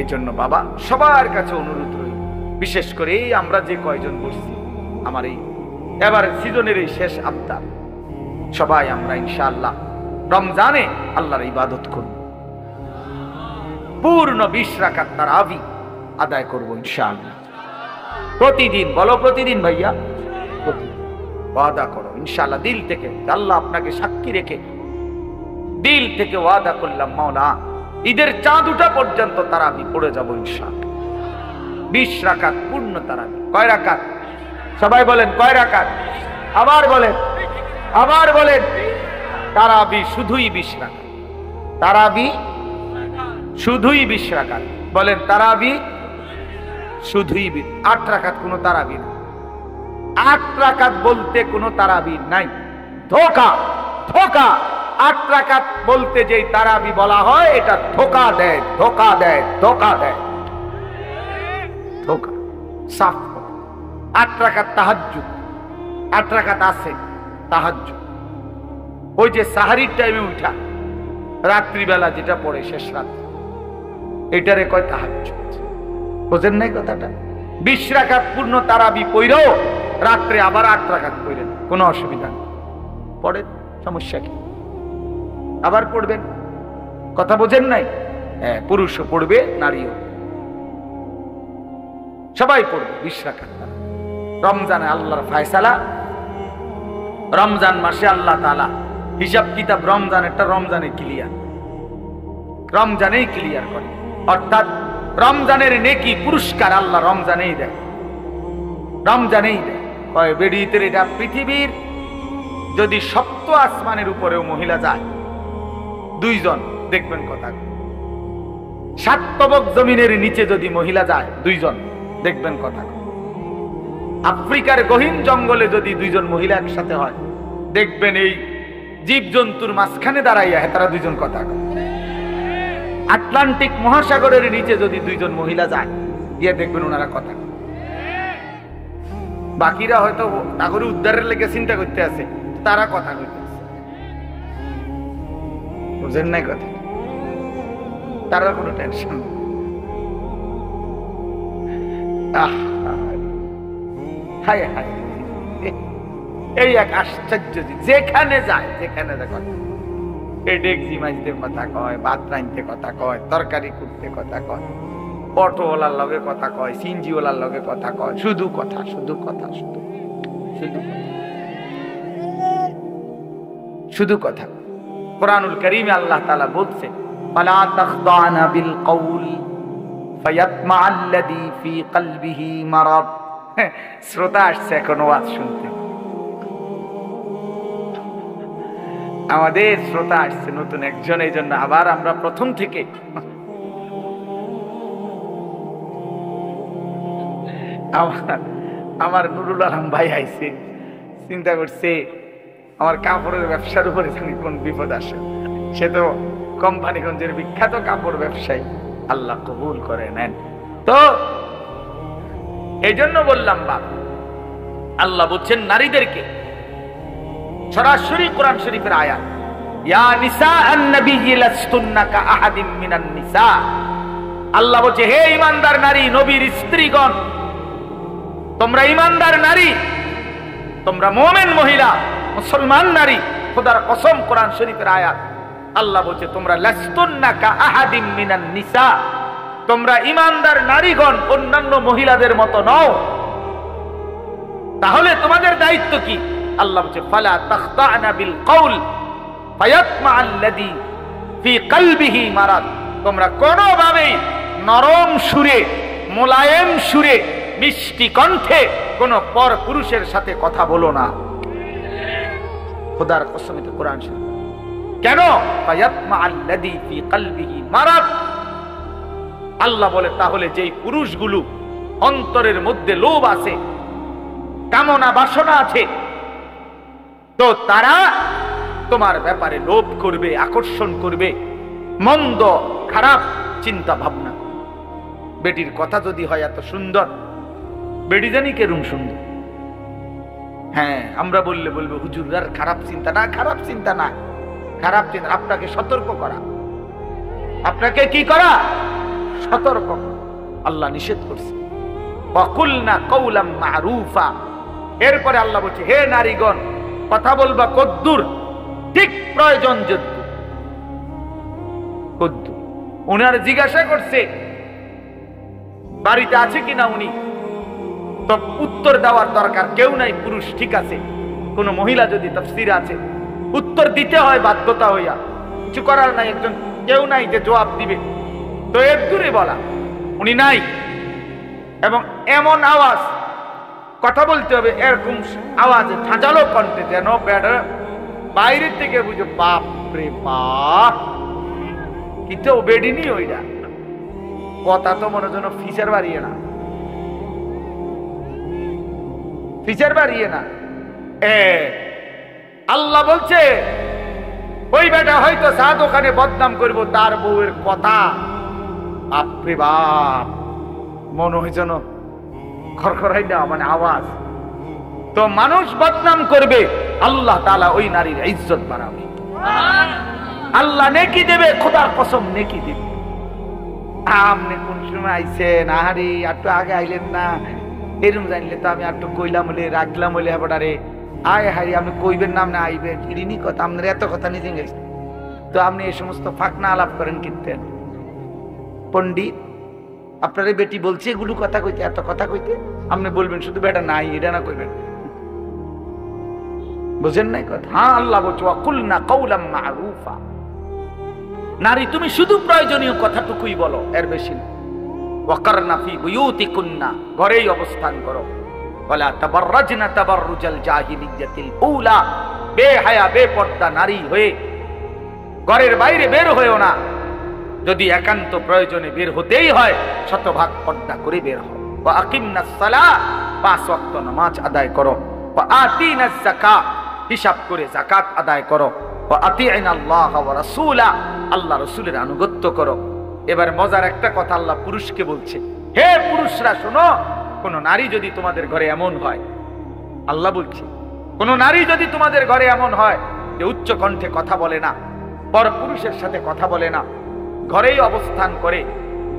এই জন্য বাবা সবার কাছে অনুরোধ রইল, বিশেষ করে আমরা যে কয়জন বসছি, আমার এই এবার সিজনের এই শেষ আবদার, সবাই আমরা ইনশাআল্লাহ রমজানে আল্লাহর ইবাদত করব, পূর্ণ 20 রাকাত তারাবি আদায় করব ইনশাআল্লাহ। প্রতিদিন বলো, প্রতিদিন ভাইয়া, ওয়াদা করো ইনশাআল্লাহ দিল থেকে। আল্লাহ আপনাকে সাক্ষী রেখে দিল থেকে ওয়াদা করলাম, মাওলা ঈদের চাঁদ উঠা পর্যন্ত তারাবি পড়ে যাব ইনশাআল্লাহ। 20 রাকাত পূর্ণ তারাবি। কয় রাকাত? সবাই বলেন কয় রাকাত? আবার বলেন, আবার বলেন। তারাবি শুধুই 20 রাকাত, তারাবি শুধুই 20 রাকাত। বলেন তারাবি শুধুই 8 রাকাত, কোনো তারাবি না। 8 রাকাত বলতে কোনো তারাবি নাই, ধোঁকা, ধোঁকা। 8 রাকাত বলতে যেই তারাবি বলা হয়, এটা ধোঁকা দেয়, ধোঁকা দেয়, ধোঁকা দেয়, ধোঁকা। সাফ 8 রাকাত তাহাজ্জুদ, 8 রাকাত আছে তাহাজ্জুদ। ওই যে সাহারির টাইমে উঠা, রাত্রিবেলা যেটা পড়ে শেষ রাত, এটারে কয় তাহাজ্জুদ। বোঝেন নাই কথাটা? 20 রাকাত পূর্ণ তারাবি পড়েও রাত্রে আবার 8 রাকাত পড়েন, কোনো অসুবিধা নেই। পড়েন, সমস্যা কি? আবার পড়বেন, কথা বোঝেন নাই? হ্যাঁ, পুরুষও পড়বে, নারীও, সবাই পড়বে 20 রাকাত। রমজানে আল্লাহর ফায়সালা, রমজান মাসে আল্লাহ তাআলা হিসাব কিতাব রমজানেরটা রমজানে ক্লিয়ার, রমজানেই ক্লিয়ার করে। অর্থাৎ রমজানের নেকি পুরস্কার আল্লাহ রমজানেই দেয়, রমজানেই দেয়। কয় বেরিতের এটা পৃথিবীর যদি 7 আসমানের উপরেও মহিলা যায়, 2 জন, দেখবেন কথা। 7 তবক জমিনের নিচে যদি মহিলা যায় 2 জন, দেখবেন কথা। আফ্রিকার গহীন জঙ্গলে যদি 2 জন মহিলা একসাথে হয়, দেখবেন এই জীবজন্তুর মাঝখানে দাঁড়াইয়া তারা 2 জন কথা। আটলান্টিক মহাসাগরের নিচে যদি 2 জন মহিলা যায়, গিয়ে দেখবেন ওনারা কথা। বাকিরা হয়তো নাগরিক উদ্ধারের লেগে চিন্তা করতে আছে, তারা কথা কইতে আছে। বুঝেন নাই কথা? তারা কোনো টেনশন। হায় হায়, এই এক আশ্চর্য। যেখানে যায়, যেখানে দেখো ডেকজি মাঝতে কথা কয়, ভাত রাঁধতে কথা কয়, তরকারি কুটতে কথা কয়, অটোওয়ালার লগে কথা কয়, সিনজিওয়ালার লগে কথা কয়, শুধু কথা, শুধু কথা, শুধু শুধু কথা। শুধু কথা। কোরআনুল কারীমে আল্লাহ তাআলা বলছে ফালা তাখদানা বিল কওল ফায়াতমাআল্লাযী ফি কলবিহি মারাদ। শ্রোতা আসছে এখন ওয়াজ শুনতে, আমাদের শ্রোতা আসছে নতুন একজন, এই জন্য আবার আমরা প্রথম থেকে আমার নুরুল আলম ভাই আইছে, চিন্তা করছে আমার কাপড়ের ব্যবসার উপরে কোন বিপদ আসে। সে তো কোম্পানিগঞ্জের বিখ্যাত কাপড় ব্যবসায়ী, আল্লাহ কবুল করে নেন। তো এই জন্য বললাম বাপ, আল্লাহ বলছেন নারীদেরকে, সরাসরি কোরআন শরীফের আয়াত, ইয়া নিসাআন নবিয়্যি লাস্তুন্না কাআহাদিম মিনান নিসা। আল্লাহ বলছে হে ঈমানদার নারী, নবীর স্ত্রীগণ, তোমরা ঈমানদার নারী, তোমরা মুমিন মহিলা, মুসলমান নারী, খোদার কসম কোরআন শরীফের আয়াত, আল্লাহ বলছে তোমরা লাস্তুন্না কাআহাদিম মিনান নিসা, তোমরা ঈমানদার নারীগণ অন্যান্য মহিলাদের মতো নও। তাহলে তোমাদের দায়িত্ব কি? আল্লাহ বলছে ফালা তাখদানা বিল কওল ফায়াতমাআল্লাযী ফি কলবিহি মারাদ। তোমরা কোনোভাবেই নরম সুরে, মোলায়েম সুরে, মিষ্টি কণ্ঠে কোন পর পুরুষের সাথে কথা বলো না। খোদার কসম, এটা কোরআন শরীফ। কেন? ফায়াতমাআল্লাযী ফি কলবিহি মারাদ। আল্লাহ বলে তাহলে যেই পুরুষগুলো অন্তরের মধ্যে লোভ আছে, কামনা বাসনা আছে, তো তারা তোমার ব্যাপারে লোভ করবে, আকর্ষণ করবে, মন্দ খারাপ চিন্তা ভাবনা। বেটির কথা যদি হয় এত সুন্দর, বেটি জানি কেরম সুন্দর, হ্যাঁ আমরা বললে বলবে হুজুর আর খারাপ চিন্তা না, খারাপ চিন্তা না, খারাপ চিন্তা আপনাকে সতর্ক করা, আপনাকে কি করা? সতর্ক। আল্লাহ নিষেধ করছে ওয়াকুলনা কওলাম মারুফা। এরপরে আল্লাহ বলছে হে নারীগণ, কথা বলবা কদ্দুর, ঠিক প্রয়োজন যদ্দুর। কদ্দুর উনার জিজ্ঞাসা করছে বাড়িতে আছে কিনা উনি, তো উত্তর দেওয়ার দরকার কেউ নাই, পুরুষ ঠিক আছে। কোন মহিলা যদি তাফসীরে আছে, উত্তর দিতে হয় বাধ্যতা হইয়া, কিছু করার নাই, একজন কেউ নাই যে জবাব দিবে, তো এর দূরে বলা উনি নাই। এবং এমন আওয়াজ কথা বলতে হবে, এরকম আওয়াজে ঝাঁঝালো কণ্ঠে, যেন বাইরের থেকে বুঝো বাপ রে বাপ, কিন্তু বেডিনি ওইটা কথা তো মনে যেন ফিচার বাড়িয়ে না, ফিচার বাড়িয়ে না। আল্লাহ বলছে ওই বেটা হয়তো চা দোকানে বদনাম করব, তার বউয়ের কথা বাপরে বাপ, মনে হয় যেন খরখরাই না, মানে আওয়াজ। তো মানুষ বদনাম করবে, আল্লাহ তাআলা ওই নারীর ইজ্জত বাড়াবে, আল্লাহ নেকি দেবে, খোদার কসম নেকি দেবে। আপনি কোন সময় আইছেন, আহারে একটু আগে আইলেন না, এরকম জানলে তো আমি একটু কইলাম হলে রাখলাম হলে এবারে আয় হারি, আপনি কইবেন না, আপনি আইবেন, ইরিনি কথা, আপনার এত কথা নিজে গেছে, তো আপনি এই সমস্ত ফাঁকনা আলাপ করেন কিনতেন। পণ্ডিত আপনার বেটি বলছে এগুলো কথা কইতে, এত কথা কইতে, আপনি বলবেন শুধু বেটা নাই, এটা না কইবেন, বুঝেন নাই কথা? হ্যাঁ, আল্লাহ বলছে ওয়াকুলনা কওলাম মারুফা। নারী তুমি শুধু প্রয়োজনীয় কথাটুকুই বলো, এর বেশি না। ওয়াকারনা ফি বুয়ুতিকুন্না, ঘরেই অবস্থান করো। ওয়ালা তাবাররাজনা তাবাররুজাল জাহিলিয়াতিল উলা, বেহায়া বেপর্দা নারী হয়ে ঘরের বাইরে বের হয়েও না। যদি একান্ত প্রয়োজনে বের হতেই হয়, শতভাগ পর্দা করে বের হও। ওয়া আকিমনাস সালাহ, 5 ওয়াক্ত নামাজ আদায় করো। ওয়া আতিনাজ যাকাত, হিসাব করে যাকাত আদায় করো। ওয়া আতিইনাল্লাহ ওয়া রাসূলা, আল্লাহ রাসূলের আনুগত্য করো। এবার মজার একটা কথা আল্লাহ পুরুষকে বলছে, হে পুরুষরা শোনো, কোন নারী যদি তোমাদের ঘরে এমন হয়, আল্লাহ বলছে কোন নারী যদি তোমাদের ঘরে এমন হয় যে উচ্চ কণ্ঠে কথা বলে না, পর পুরুষের সাথে কথা বলে না, ঘরেই অবস্থান করে,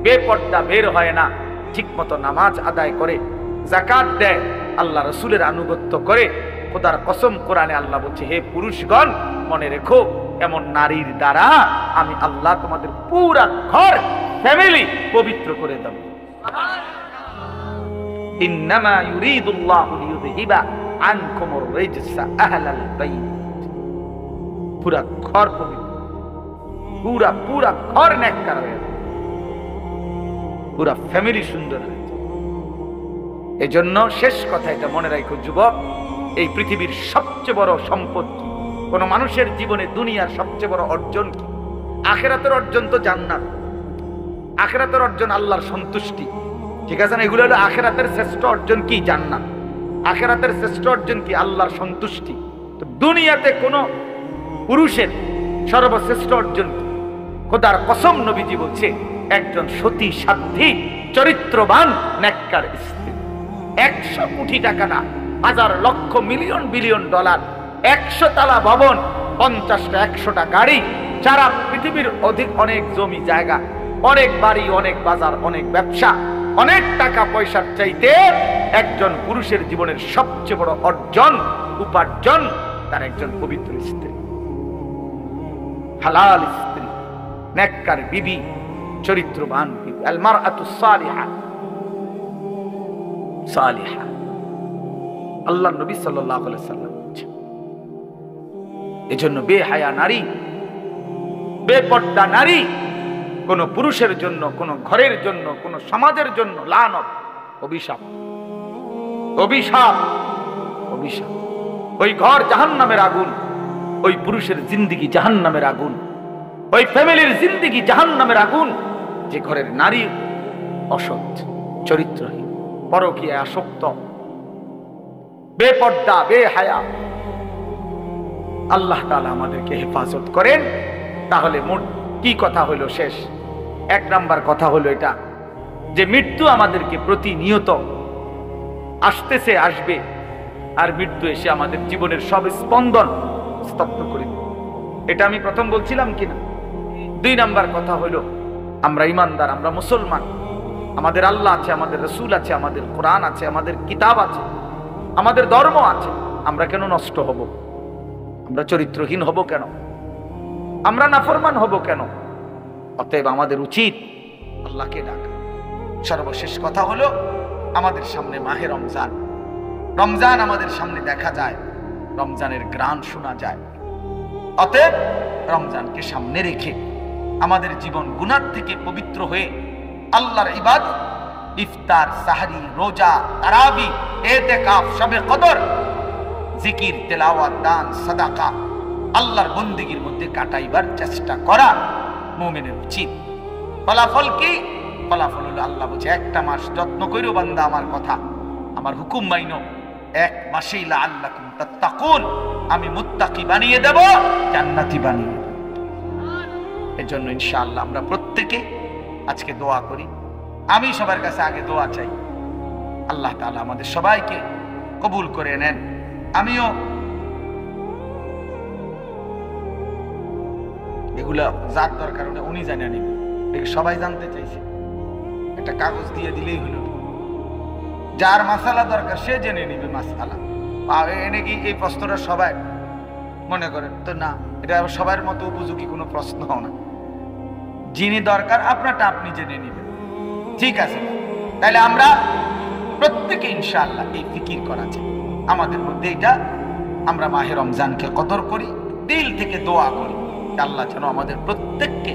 বেপর্দা বের হয় না, ঠিক মতো নামাজ আদায় করে, যাকাত দেয়, আল্লাহ রাসূলের আনুগত্য করে, খোদার কসম কোরআনে আল্লাহ বলছে হে পুরুষগণ, মনে রেখো এমন নারীর দ্বারা আমি আল্লাহ তোমাদের পুরা ঘর ফ্যামিলি পবিত্র করে দেব। ইন্নামা ইউরিদুল্লাহু লিইউযহিবা আনকুমুর রিজসা আহলাল বাইত। পুরা ঘর পবিত্র, পুরা পুরা ঘর নেককার হয়ে যাবে, পুরা ফ্যামিলি সুন্দর হয়ে যাবে। এজন্য শেষ কথা এটা মনে রাখো যুবক, এই পৃথিবীর সবচেয়ে বড় সম্পত্তি কোন মানুষের জীবনে, দুনিয়ার সবচেয়ে বড় অর্জন কি? আখিরাতের অর্জন তো জান্নাত, আখিরাতের অর্জন আল্লাহর সন্তুষ্টি, ঠিক আছে না? এগুলো হলো আখিরাতের শ্রেষ্ঠ অর্জন কি? জান্নাত। আখিরাতের শ্রেষ্ঠ অর্জন কি? আল্লাহর সন্তুষ্টি। তো দুনিয়াতে কোন পুরুষের সর্বশ্রেষ্ঠ অর্জন কি? খোদার কসম নবীজি বলছে, একজন সতী সাধ্বী চরিত্রবান নেককার স্ত্রী। 100 কোটি টাকা না, হাজার লক্ষ মিলিয়ন বিলিয়ন ডলার, 100 তলা ভবন, 50টা 100টা গাড়ি, সারা পৃথিবীর অনেক জমি জায়গা, অনেক বাড়ি, অনেক বাজার, অনেক ব্যবসা, অনেক টাকা পয়সার চাইতে একজন পুরুষের জীবনের সবচেয়ে বড় অর্জন, উপার্জন তার একজন পবিত্র স্ত্রী, হালাল স্ত্রী, নেককার বিবি, চরিত্রবান বিবি। আল মারআতু সালিহা, সালিহা, আল্লাহর নবী সাল্লাল্লাহু আলাইহি সাল্লাম বলেছেন। এজন্য বেহায়া নারী, বেপর্দা নারী কোন পুরুষের জন্য, কোন ঘরের জন্য, কোন সমাজের জন্য লানত, অভিশাপ, অভিশাপ, অভিশাপ। ওই ঘর জাহান্নামের আগুন, ওই পুরুষের জিন্দেগি জাহান্নামের আগুন, ওই ফ্যামিলির জিন্দেগি জাহান্নামের আগুন, যে ঘরের নারী অসৎ, চরিত্রহীন, পরকীয়ায় আসক্ত, বেপর্দা, বেহায়া। আল্লাহ তাআলা আমাদেরকে হেফাজত করেন। তাহলে মোট কি কথা হলো শেষ? 1 নাম্বার কথা হলো এটা যে মৃত্যু আমাদেরকে প্রতিনিয়ত আসতেছে, আসবে, আর মৃত্যু এসে আমাদের জীবনের সব স্পন্দন স্তব্ধ করে দিবে। এটা আমি প্রথম বলছিলাম কিনা? 2 নাম্বার কথা হলো আমরা ইমানদার, আমরা মুসলমান, আমাদের আল্লাহ আছে, আমাদের রাসূল আছে, আমাদের কোরআন আছে, আমাদের কিতাব আছে, আমাদের ধর্ম আছে। আমরা কেন নষ্ট হব? আমরা চরিত্রহীন হব কেন? আমরা নাফরমান হব কেন? অতএব আমাদের উচিত আল্লাহকে ডাকা। সর্বশেষ কথা হলো আমাদের সামনে মাহে রমজান, রমজান আমাদের সামনে দেখা যায়, রমজানের গ্রান শোনা যায়। অতএব রমজানকে সামনে রেখে আমাদের জীবন গুনাহ থেকে পবিত্র হয়ে আল্লাহর ইবাদত, ইফতার, সাহরি, রোজা, তারাবি, ইতিকাফ, শবে কদর, জিকির, তেলাওয়াত, দান, সাদাকা, আল্লাহর বন্দেগীর মধ্যে কাটাইবার চেষ্টা করা মুমিনের উচিত। ফলাফল কি? ফলাফল হলো আল্লাহ বলছে, 1টা মাস যত্ন কইরো বান্দা আমার কথা, আমার হুকুম মাইনো, 1 মাসেই লাআল্লাকুম তাত্তাকুন, আমি মুত্তাকি বানিয়ে দেব, জান্নাতি বানিয়ে দেব। এজন্য ইনশাআল্লাহ আমরা প্রত্যেকে আজকে দোয়া করি। আমি সবার কাছে আগে দোয়া চাই, আল্লাহ তাআলা আমাদের সবাইকে কবুল করে নেন। আমিও এগুলা যার দরকার উনি জানিয়ে নেবেন, সবাই জানতে চাইছে, একটা কাগজ দিয়ে দিলেই হলো। যার মাসালা দরকার সে জেনে নিবে মাসালা। এনে কি এই প্রশ্নটা সবাই মনে করেন তো না, এটা সবার মতো উপযোগী কোনো প্রশ্ন না। যিনি দরকার আপনারটা আপনি জেনে নিবেন, ঠিক আছে? তাহলে আমরা প্রত্যেকে ইনশাআল্লাহ এই ফিকির করা যায় আমাদের মধ্যে, এটা আমরা মাহে রমজানকে কদর করি, দিল থেকে দোয়া করি আল্লাহ যেন আমাদের প্রত্যেককে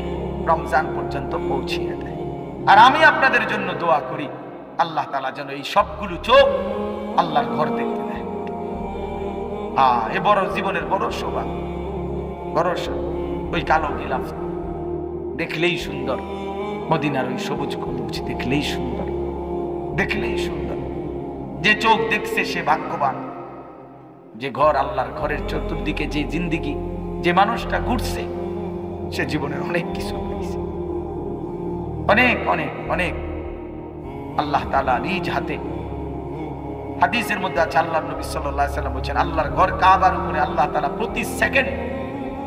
রমজান পর্যন্ত পৌঁছিয়ে দেয়। আর আমি আপনাদের জন্য দোয়া করি আল্লাহ তাআলা যেন এই সবগুলো চোখ আল্লাহর ঘর দেখতে দেয়। এ বড় জীবনের বড় সৌভাগ্য, বড় ওই কালো গিলাফ দেখলেই সুন্দর, মদিনার ওই সবুজ কবুজ দেখলেই সুন্দর, দেখলেই সুন্দর। যে চোখ দেখছে সে ভাগ্যবান। যে ঘর, আল্লাহর ঘরের চতুর্দিকে যে জিন্দেগি, যে মানুষটা ঘুরছে, সে জীবনের অনেক কিছু পেয়েছে, অনেক অনেক অনেক। আল্লাহ তাআলা নিজ হাতে, হাদিসের মধ্যে আছে, আল্লাহর নবী সাল্লাল্লাহু আলাইহি ওয়াসাল্লাম বলেছেন, আল্লাহর ঘর কাবার উপরে আল্লাহ তাআলা প্রতি সেকেন্ড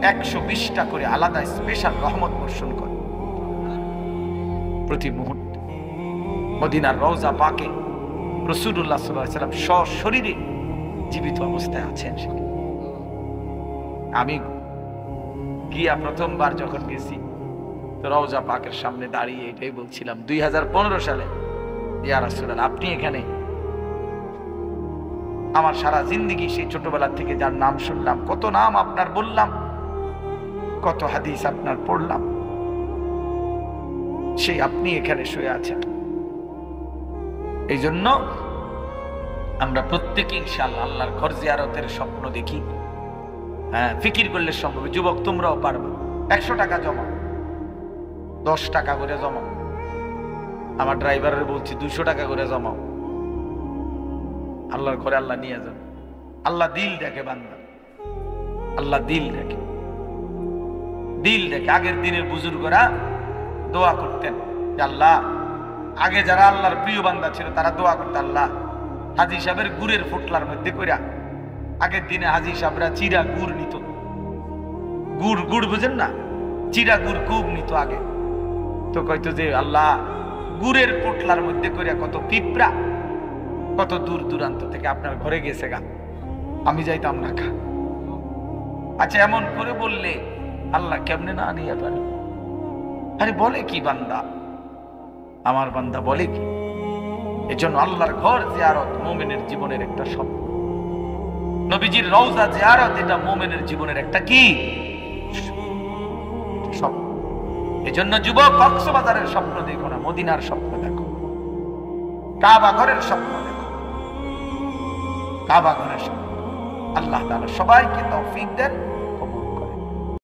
120টা করে আলাদা স্পেশাল রহমত বর্ষণ করে প্রতি মুহূর্তে। মদিনার রওজা পাকে রাসূলুল্লাহ সাল্লাল্লাহু আলাইহি ওয়াসাল্লাম সশরীরে জীবিত অবস্থায় আছেন। আমি গিয়া প্রথমবার যখন গেছি তো রওজা পাকের সামনে দাঁড়িয়ে এটাই বলছিলাম 2015 সালে, ইয়া রাসূলুল্লাহ, আপনি এখানে। আমার সারা জিন্দেগি সেই ছোটবেলা থেকে যার নাম শুনলাম, কত নাম আপনার বললাম, কত হাদিস আপনার পড়লাম, সেই আপনি এখানে শুয়ে আছেন। এই জন্য আমরা প্রত্যেকে ইনশাআল্লাহ আল্লাহর ঘর জিয়ারতের স্বপ্ন দেখি। হ্যাঁ, ফিকির করলে সম্ভব। যুবক তোমরাও পারবে। 100 টাকা জমা, 10 টাকা করে জমাও। আমার ড্রাইভারের বলছি 200 টাকা করে জমাও। আল্লাহর ঘরে আল্লাহ নিয়ে যান। আল্লাহ দিল দেখে বান্দা, আল্লাহ দিল দেখে, দিল দেখে। আগের দিনের বুজুর্গরা দোয়া করতেন যে আল্লাহ, আগে যারা আল্লাহর প্রিয় বান্দা ছিল তারা দোয়া করতে, আল্লাহ হাজী সাহেবের গুড়ের ফুটলার মধ্যে কইরা, আগের দিনে হাজী সাহেবরা চিরা গুড় নিত, গুড় গুড় বুঝেন না, চিরা গুড় খুব নিত আগে। তো কইতো যে আল্লাহ, গুড়ের পোটলার মধ্যে কইরা কত পিঁপড়া কত দূর দূরান্ত থেকে আপনার ঘরে গেছে গা, আমি যাইতাম না খা। আচ্ছা, এমন করে বললে আল্লাহ কেমনে না নিয়ে পারে? আরে বলে কি বান্দা, আমার বান্দা বলে কি? এজন্য আল্লাহর ঘর জিয়ারত মুমিনের জীবনের একটা স্বপ্ন। নবীজির রওজা জিয়ারত এটা মুমিনের জীবনের একটা কি স্বপ্ন। এজন্য যুবক, কক্সবাজারের স্বপ্ন দেখো না, মদিনার স্বপ্ন দেখো, কাবা ঘরের স্বপ্ন দেখো, কাবা ঘরের স্বপ্ন। আল্লাহ তাআলা সবাইকে তৌফিক দেন।